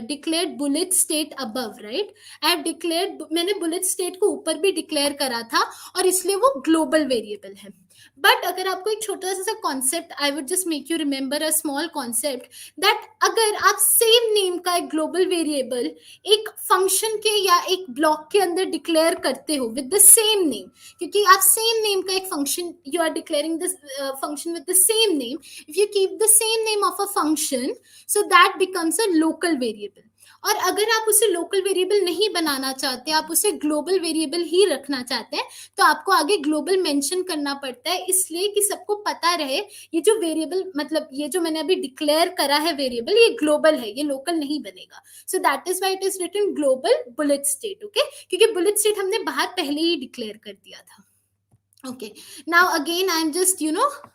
declared bullet state above, right? I have declared, मैंने bullet state को ऊपर भी declare करा था, और इसलिए वो global variable है. बट अगर आपको एक छोटा सा concept, I would just make you remember a small concept, that अगर आप सेम नेम का एक ग्लोबल वेरिएबल एक फंक्शन के या एक ब्लॉक के अंदर डिक्लेयर करते हो विद द सेम नेम, क्योंकि आप सेम नेम का एक function, you are declaring this function with the same name, if you keep the same name of a function, so that becomes a local variable. और अगर आप उसे local variable नहीं बनाना चाहते, आप उसे ग्लोबल वेरिएबल ही रखना चाहते हैं, तो आपको आगे ग्लोबल मेंशन करना पड़ता है, इसलिए कि सबको पता रहे ये जो वेरिएबल, मतलब ये जो मैंने अभी डिक्लेयर करा है वेरिएबल, ये ग्लोबल है, ये लोकल नहीं बनेगा. So that is why it is written global bullet state. Okay, क्योंकि बुलेट स्टेट हमने बाहर पहले ही डिक्लेयर कर दिया था. Okay, now again I am just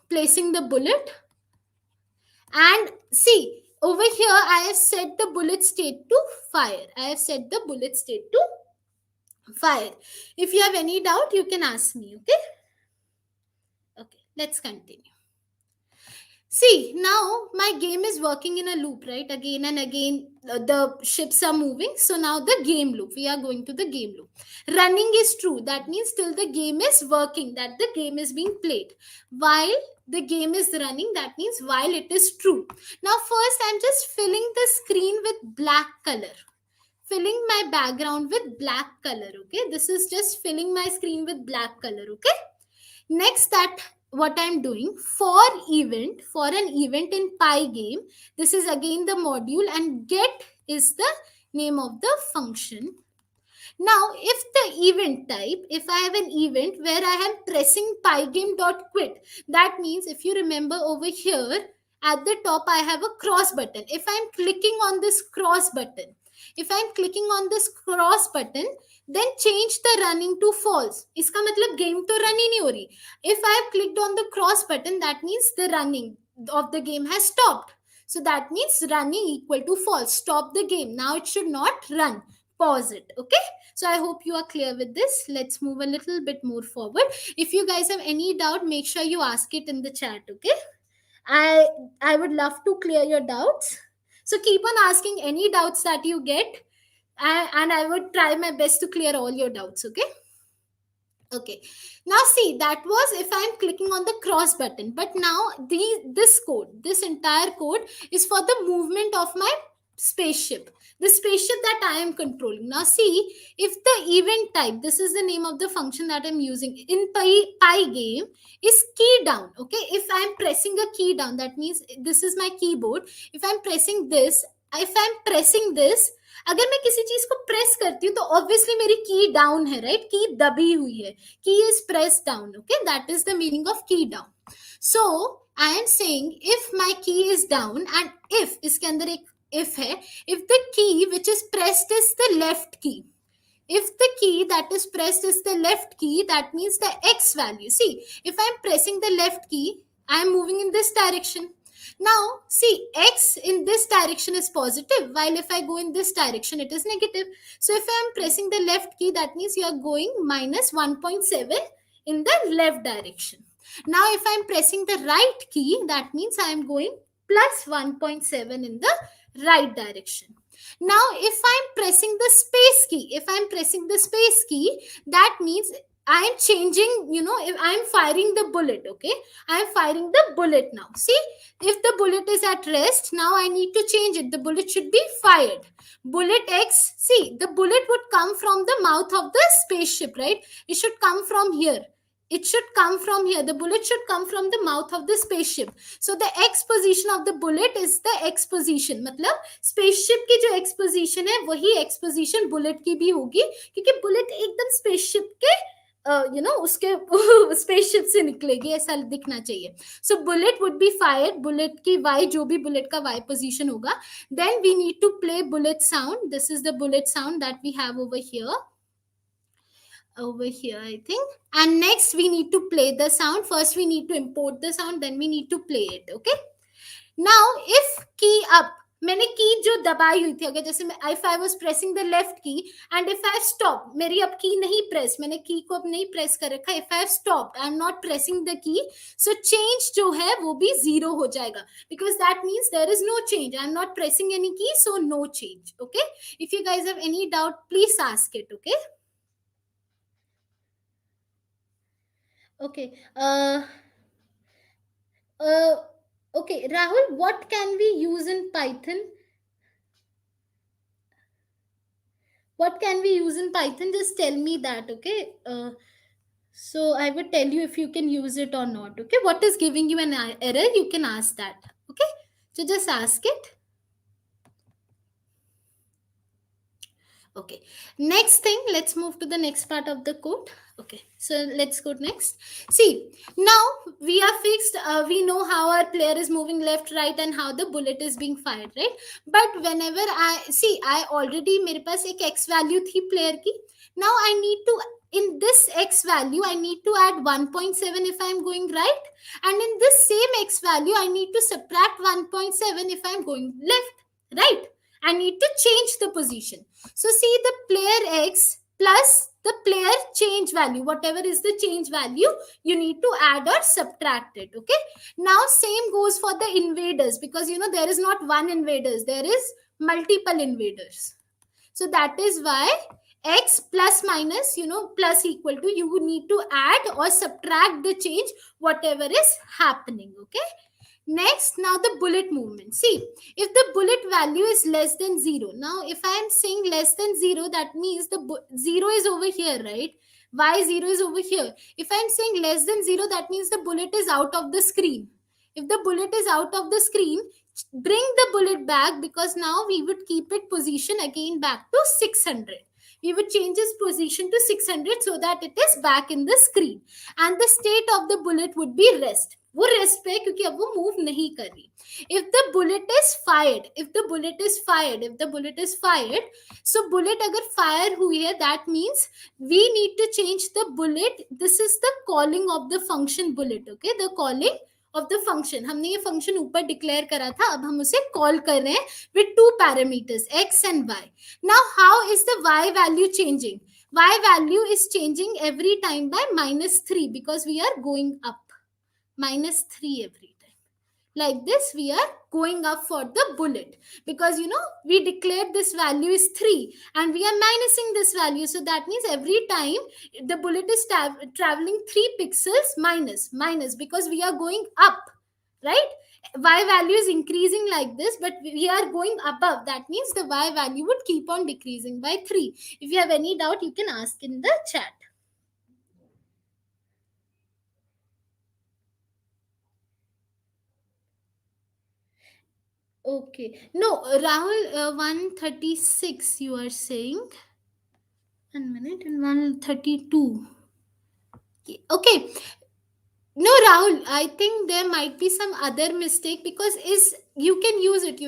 placing the bullet, and see, over here I have set the bullet state to fire. I have set the bullet state to fire. If you have any doubt, you can ask me. Okay, okay, let's continue. See, now my game is working in a loop, right? Again and again, the ships are moving. So now the game loop, we are going to the game loop. Running is true. That means till the game is working, that the game is being played. While the game is running, that means while it is true. Now first, I'm just filling the screen with black color. Filling my background with black color. Okay, this is just filling my screen with black color. Okay, next, that what I'm doing for an event in Pygame, this is again the module, and get is the name of the function. Now, if the event type, if I have an event where I am pressing pygame.quit, that means, if you remember over here at the top, I have a cross button. If I'm clicking on this cross button, then change the running to false. इसका मतलब game तो run ही नहीं हो रही. If I have clicked on the cross button, that means the running of the game has stopped. So that means running equal to false. Stop the game. Now it should not run. pause it. Okay, so I hope you are clear with this. Let's move a little bit more forward. If you guys have any doubt, make sure you ask it in the chat. Okay, i I would love to clear your doubts, so keep on asking any doubts that you get, and I would try my best to clear all your doubts. Okay. Okay, now see, that was if I'm clicking on the cross button, but now this code, this entire code is for the movement of my spaceship, the spaceship that I am controlling. Now see, if the event type, this is the name of the function that I'm using in Pi game, is key down. Okay, if I'm pressing a key down, that means this is my keyboard. If I'm pressing this, if I'm pressing this, अगर मैं किसी चीज को press करती हूँ तो obviously मेरी की डाउन है, राइट, की दबी हुई है, key is press down. Okay, that is the meaning of key down. So I am saying if my key is down and if, इसके अंदर एक इफ है, if the key which is pressed is the left key, if the key that is pressed is the left key, that means the x value. See, if I am pressing the left key, I am moving in this direction. Now see, x in this direction is positive, while if I go in this direction it is negative. So if I am pressing the left key, that means you are going minus 1.7 in the left direction. Now if I am pressing the right key, that means I am going plus 1.7 in the right direction. Now if I'm pressing the space key, if I'm pressing the space key, that means I am changing, if I am firing the bullet. Okay, I am firing the bullet now. See, if the bullet is at rest, now I need to change it. The bullet should be fired. Bullet X, see, the bullet would come from the mouth of the spaceship, right? It should come from here. It should come from here. The bullet should come from the mouth of the spaceship. So the X position of the bullet is the X position. मतलब spaceship की जो X position है वही X position bullet की भी होगी, क्योंकि bullet एकदम spaceship के उसके spaceship से निकलेगी, ऐसा दिखना चाहिए. So bullet would be fired. Bullet की Y, जो भी bullet का Y position होगा, then we need to play bullet sound. This is the bullet sound that we have over here, I think. And next we need to play the sound. First we need to import the sound, then we need to play it. Okay, now if key up, मैंने की जो दबाई हुई थी, अगर जैसे if I was pressing the left key and if I have stopped, मेरी अब की नहीं प्रेस, मैंने की को अब नहीं प्रेस कर रखा, if I have stopped, I am not pressing the key, so change जो है वो भी 0 हो जाएगा, because that means there is no change. I am not pressing any key, so no change. Okay, if you guys have any doubt, please ask it. Okay. Okay. Okay, Rahul, what can we use in Python? What can we use in Python? Just tell me that. Okay. So I would tell you if you can use it or not. Okay. What is giving you an error? You can ask that. Okay. So just ask it. Okay, next thing, let's move to the next part of the code. Okay, so let's go next. See, now we are fixed, we know how our player is moving left, right, and how the bullet is being fired, right? But whenever I already, मेरे पास एक x value थी player की. Now I need to, in this x value, I need to add 1.7 if I'm going right, and in this same x value, I need to subtract 1.7 if I'm going left, right? I need to change the position. So see, the player X plus the player change value, whatever is the change value, you need to add or subtract it. Okay. Now same goes for the invaders, because there is not one invaders, there is multiple invaders. So that is why x plus minus, plus equal to, you need to add or subtract the change, whatever is happening. Okay. Next, now the bullet movement. See, if the bullet value is less than 0. Now, if I am saying less than 0, that means the 0 is over here, right? Y 0 is over here. If I am saying less than 0, that means the bullet is out of the screen. If the bullet is out of the screen, bring the bullet back, because now we would keep it position again back to 600. We would change its position to 600 so that it is back in the screen. And the state of the bullet would be rest. वो rest पे, क्योंकि अब वो move नहीं कर रही. If the bullet is fired, so bullet अगर fire हुई है, that means we need to change the bullet. This is the calling of the function bullet. Okay, the calling of the function. हमने ये function ऊपर declare करा था, अब हम उसे call कर रहे हैं with two parameters x and y. Now how is the y value changing? Y value is changing every time by -3 because we are going up. -3 every time. Like this, we are going up for the bullet because we declared this value is 3 and we are minusing this value. So that means every time the bullet is traveling 3 pixels minus because we are going up, right? Y value is increasing like this, but we are going above. That means the y value would keep on decreasing by 3. If you have any doubt, you can ask in the chat. Okay. No, Rahul, 136 you are saying. 1 minute, and 132. Okay. No, Rahul, I think there might be some other mistake because you can use it,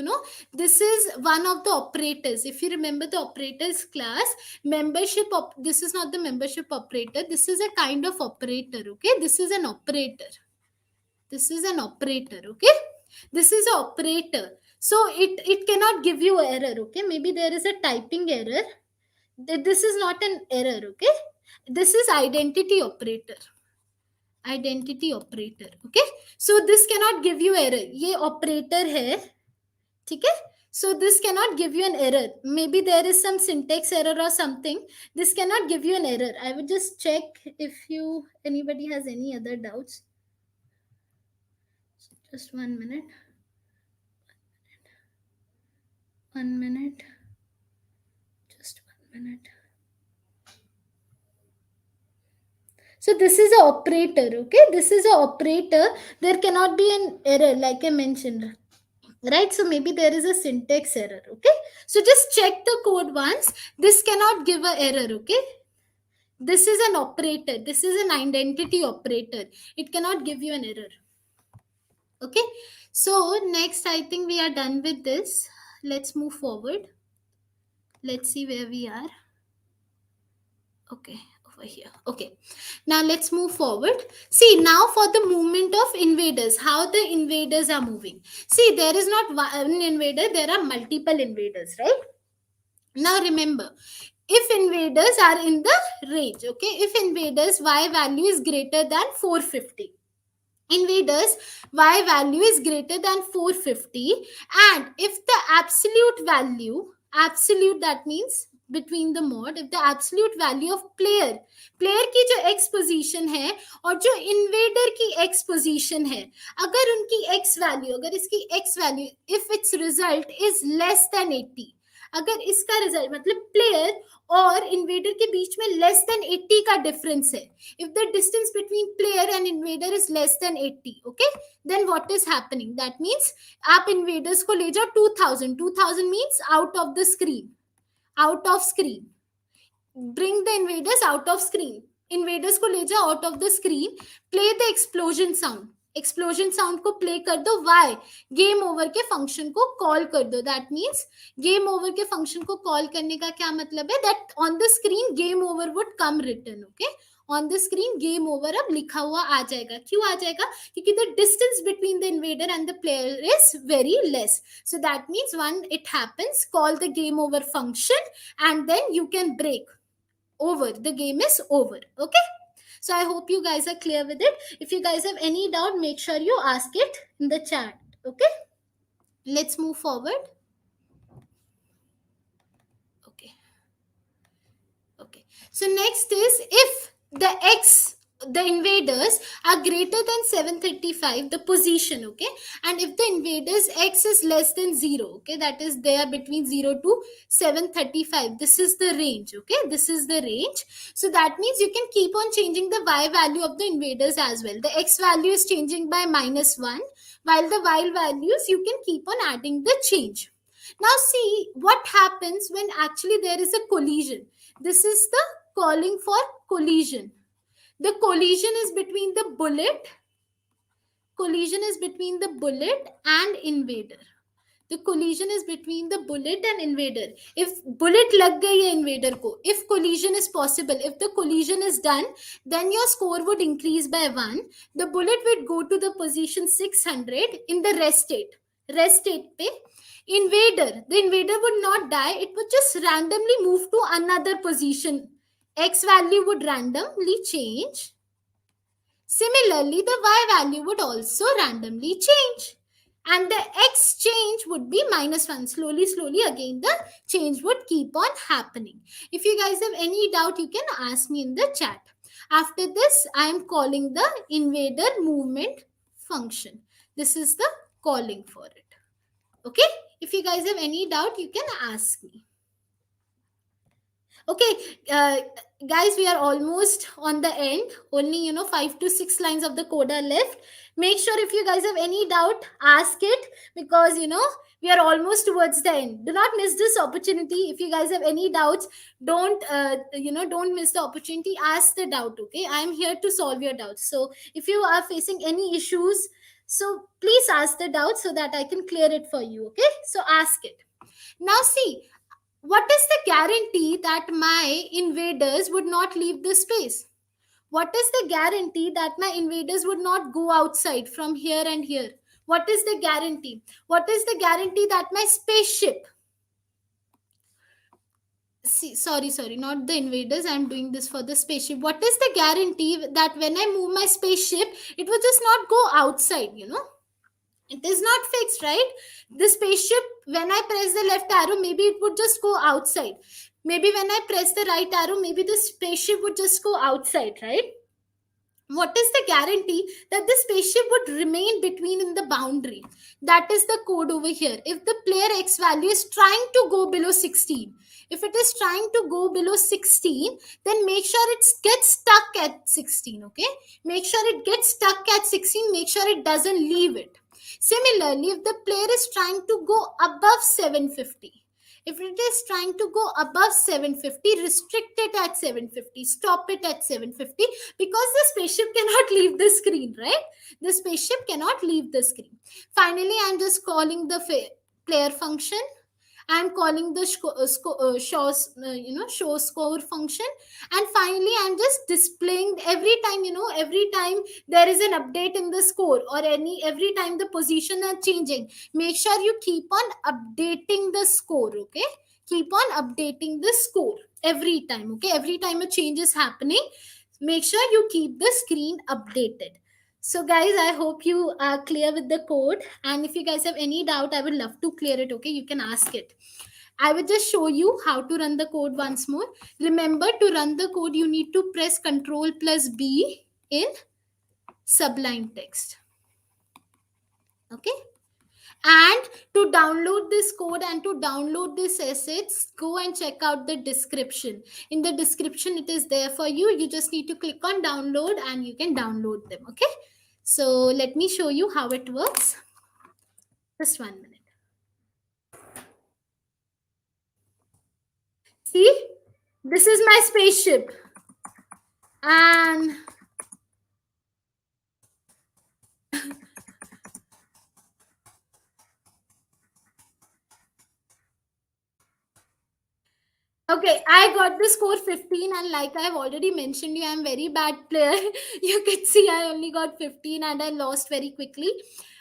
This is one of the operators. If you remember the operators class, this is not the membership operator. This is a kind of operator, okay? This is an operator. This is an operator, okay? This is an operator. So it cannot give you error, okay? Maybe there is a typing error. This is not an error, okay? This is identity operator. Identity operator, okay? So this cannot give you error. Ye operator hai, theek hai? So this cannot give you an error. Maybe there is some syntax error or something. This cannot give you an error. I would just check if anybody has any other doubts. Just 1 minute. 1 minute. Just 1 minute. So this is an operator, okay? This is an operator. There cannot be an error, like I mentioned, right? So maybe there is a syntax error, okay? So just check the code once. This cannot give an error, okay? This is an operator. This is an identity operator. It cannot give you an error. Okay? So next, I think we are done with this. Let's move forward. Let's see where we are. Okay, over here. Okay, now let's move forward. See, now for the movement of invaders, how the invaders are moving. See, there is not one invader, there are multiple invaders, right? Now remember, if invaders are in the range, okay, if invaders y value is greater than 450, invaders y value is greater than 450, and if the absolute that means between the mod, if the absolute value of player की जो x position है और जो invader की x position है, अगर उनकी x value, अगर इसकी x value, if its result is less than 80, अगर इसका रिजल्ट मतलब प्लेयर और इन्वेडर के बीच में लेस देन 80 का डिफरेंस है, if the distance between player and invader is less than 80, okay, then what is happening? That means आप invaders को ले जाओ 2000 means out of the screen, bring the invaders out of screen, invaders को ले जाओ out of the screen, play the explosion sound को play कर दो, वाई गेम ओवर के फंक्शन को कॉल कर दो. दैट मीन्स गेम ओवर के फंक्शन को कॉल करने का क्या मतलब है? That on the screen game over would come return, okay? On the screen game over अब लिखा हुआ आ जाएगा. क्यों आ जाएगा? क्योंकि the distance between the invader and the player is very less. So that means one it happens, call the game over function and then you can break over. The game is over, okay? So I hope you guys are clear with it. If you guys have any doubt, make sure you ask it in the chat, okay? Let's move forward. Okay, so next is if the invaders are greater than 735, the position, okay, and if the invaders x is less than 0, okay, that is they are between 0 to 735, this is the range, okay, this is the range. So that means you can keep on changing the y value of the invaders as well. The x value is changing by -1, while the y values you can keep on adding the change. Now see what happens when actually there is a collision. This is the calling for collision. The collision is between the bullet and invader. The collision is between the bullet and invader. If bullet lag gayi hai invader ko, if collision is possible, if the collision is done, then your score would increase by 1. The bullet would go to the position 600 in the rest state. Rest state pe the invader would not die, it would just randomly move to another position. X value would randomly change. Similarly, the y value would also randomly change. And the x change would be -1. Slowly, again, the change would keep on happening. If you guys have any doubt, you can ask me in the chat. After this, I am calling the invader movement function. This is the calling for it. Okay? If you guys have any doubt, you can ask me. Okay, guys, we are almost on the end. Only 5 to 6 lines of the code are left. Make sure if you guys have any doubt, ask it, because we are almost towards the end. Do not miss this opportunity. If you guys have any doubts, don't miss the opportunity. Ask the doubt. Okay, I am here to solve your doubts. So if you are facing any issues, so please ask the doubt so that I can clear it for you. Okay, so ask it. Now see, what is the guarantee that my invaders would not leave the space? What is the guarantee that my invaders would not go outside from here and here? What is the guarantee? What is the guarantee that my spaceship, sorry, not the invaders, I'm doing this for the spaceship. What is the guarantee that when I move my spaceship, it will just not go outside? It is not fixed, right? The spaceship, when I press the left arrow, maybe it would just go outside. Maybe when I press the right arrow, maybe the spaceship would just go outside, right? What is the guarantee that the spaceship would remain between in the boundary? That is the code over here. If the player X value is trying to go below 16, if it is trying to go below 16, then make sure it gets stuck at 16. Okay, make sure it gets stuck at 16. Make sure it doesn't leave it. Similarly, if the player is trying to go above 750, if it is trying to go above 750, restrict it at 750, stop it at 750, because the spaceship cannot leave the screen, right? The spaceship cannot leave the screen. Finally, I'm just calling the player function. I'm calling the show score function, and finally I'm just displaying every time there is an update in the score, or every time the position are changing, make sure you keep on updating the score. Okay, keep on updating the score every time. Okay, every time a change is happening, make sure you keep the screen updated. So guys, I hope you are clear with the code, and if you guys have any doubt, I would love to clear it. Okay, you can ask it. I will just show you how to run the code once more. Remember, to run the code, you need to press Ctrl+B in Sublime Text. Okay, and to download this code and to download this assets, go and check out the description. In the description, it is there for you. You just need to click on download and you can download them. Okay, so let me show you how it works. Just 1 minute. See, this is my spaceship, and okay, I got the score 15, and like I've already mentioned you, I'm very bad player. You can see I only got 15 and I lost very quickly.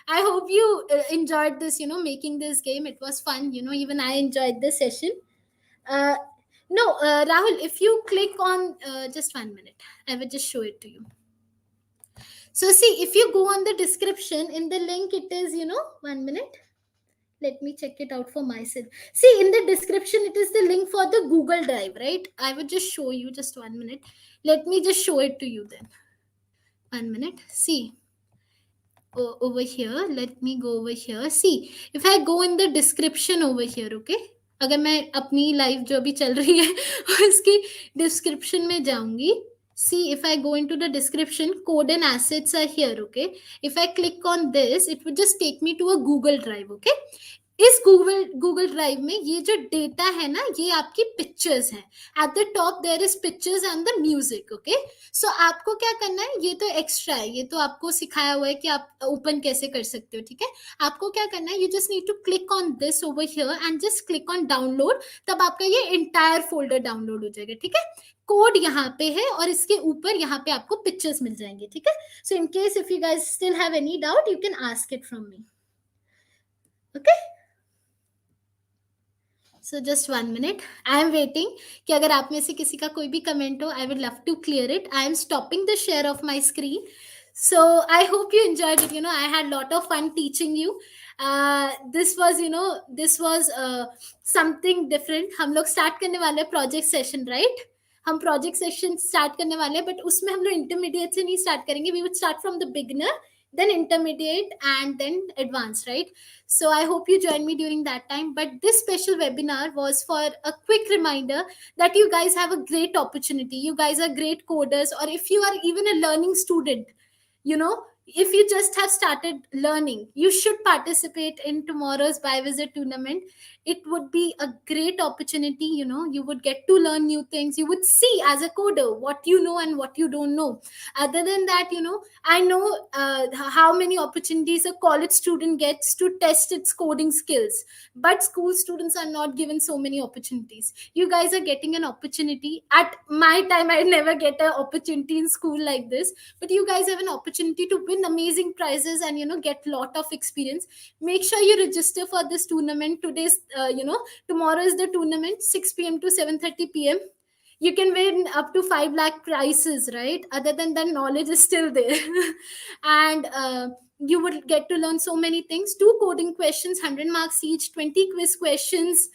I hope you enjoyed this, making this game. It was fun, even I enjoyed this session. No, Rahul, if you click on, just 1 minute, I will just show it to you. So see, if you go on the description, in the link, it is, 1 minute. Let me check it out for myself. See, in the description, it is the link for the Google Drive, right? I will just show you, just 1 minute. Let me just show it to you then. 1 minute. See, over here, let me go over here. See, if I go in the description over here, okay? अगर मैं अपनी life जो अभी चल रही है उसकी description में जाऊंगी. See, if I go into the description, code and assets are here. Okay, if I click on this, it would just take me to a Google Drive. Okay, इस गूगल ड्राइव में ये जो data है ना, ये आपकी pictures हैं. At the top there is pictures and the music. Okay, so आपको क्या करना है, ये तो एक्स्ट्रा है, ये तो आपको सिखाया हुआ है कि आप ओपन कैसे कर सकते हो. ठीक है, आपको क्या करना है, you just need to click on this over here and just click on download. तब आपका ये इंटायर फोल्डर डाउनलोड हो जाएगा. ठीक है, कोड यहाँ पे है और इसके ऊपर यहाँ पे आपको पिक्चर्स मिल जाएंगे. ठीक है, so in case if you guys still have any doubt, you can ask it from me. Okay, so just 1 minute, I am waiting कि अगर आप में से किसी का कोई भी कमेंट हो, I would love to clear it. I am stopping the share of my screen. So I hope you enjoyed it. I had a lot of fun teaching you. This was something different. हम लोग start करने वाले project session, right? हम project session start करने वाले हैं, but उसमें हम लोग intermediate से नहीं start करेंगे. We would start from the beginner, then intermediate, and then advanced, right? So I hope you join me during that time. But this special webinar was for a quick reminder that you guys have a great opportunity. You guys are great coders, or if you are even a learning student, if you just have started learning, you should participate in tomorrow's Buy Visit tournament. It would be a great opportunity. You would get to learn new things. You would see as a coder what you know and what you don't know. Other than that, I know how many opportunities a college student gets to test its coding skills, but school students are not given so many opportunities. You guys are getting an opportunity. At my time, I never get an opportunity in school like this, but you guys have an opportunity to win amazing prizes and get lot of experience. Make sure you register for this tournament. Tomorrow is the tournament, 6 p.m. to 7:30 p.m. You can win up to 5 lakh prizes, right? Other than that, knowledge is still there. And you would get to learn so many things. 2 coding questions, 100 marks each, 20 quiz questions,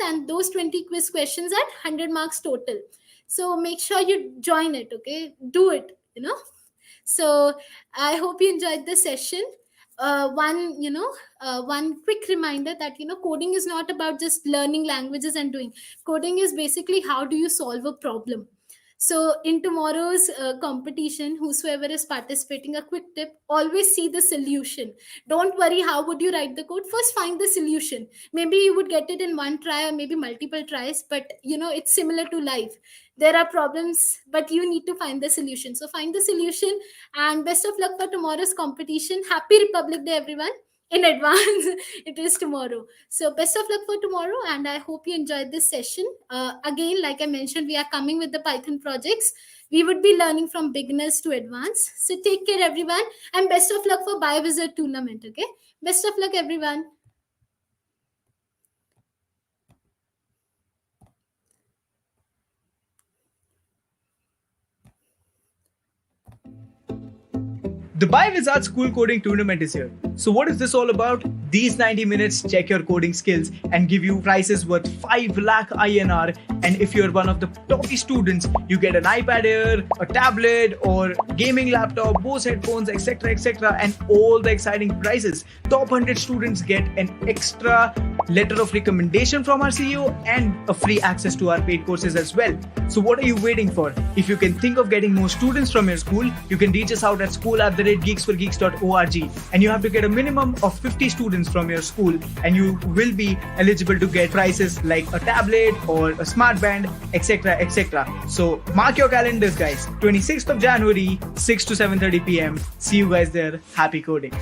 and those 20 quiz questions at 100 marks total. So make sure you join it, okay? Do it, So I hope you enjoyed the session. One quick reminder that coding is not about just learning languages and doing. Coding is basically how do you solve a problem. So in tomorrow's competition, whosoever is participating, a quick tip: always see the solution. Don't worry how would you write the code. First find the solution. Maybe you would get it in one try or maybe multiple tries, but it's similar to life. There are problems, but you need to find the solution. So find the solution, and best of luck for tomorrow's competition. Happy Republic Day, everyone, in advance. It is tomorrow, so best of luck for tomorrow, and I hope you enjoyed this session. Again, like I mentioned, we are coming with the Python projects. We would be learning from beginners to advanced. So take care, everyone, and best of luck for Buy Visit tournament. Okay, best of luck, everyone. The Buy Wizard School Coding Tournament is here. So what is this all about? These 90 minutes check your coding skills and give you prizes worth 5 lakh INR. And if you're one of the top students, you get an iPad Air, a tablet or gaming laptop, Bose headphones, etc. and all the exciting prizes. Top 100 students get an extra letter of recommendation from our CEO and a free access to our paid courses as well. So what are you waiting for? If you can think of getting more students from your school, you can reach us out at school@geeksforgeeks.org, and you have to get a minimum of 50 students from your school, and you will be eligible to get prizes like a tablet or a smart band, etc. So mark your calendars, guys. 26th of January, 6 to 7:30 p.m. See you guys there. Happy coding.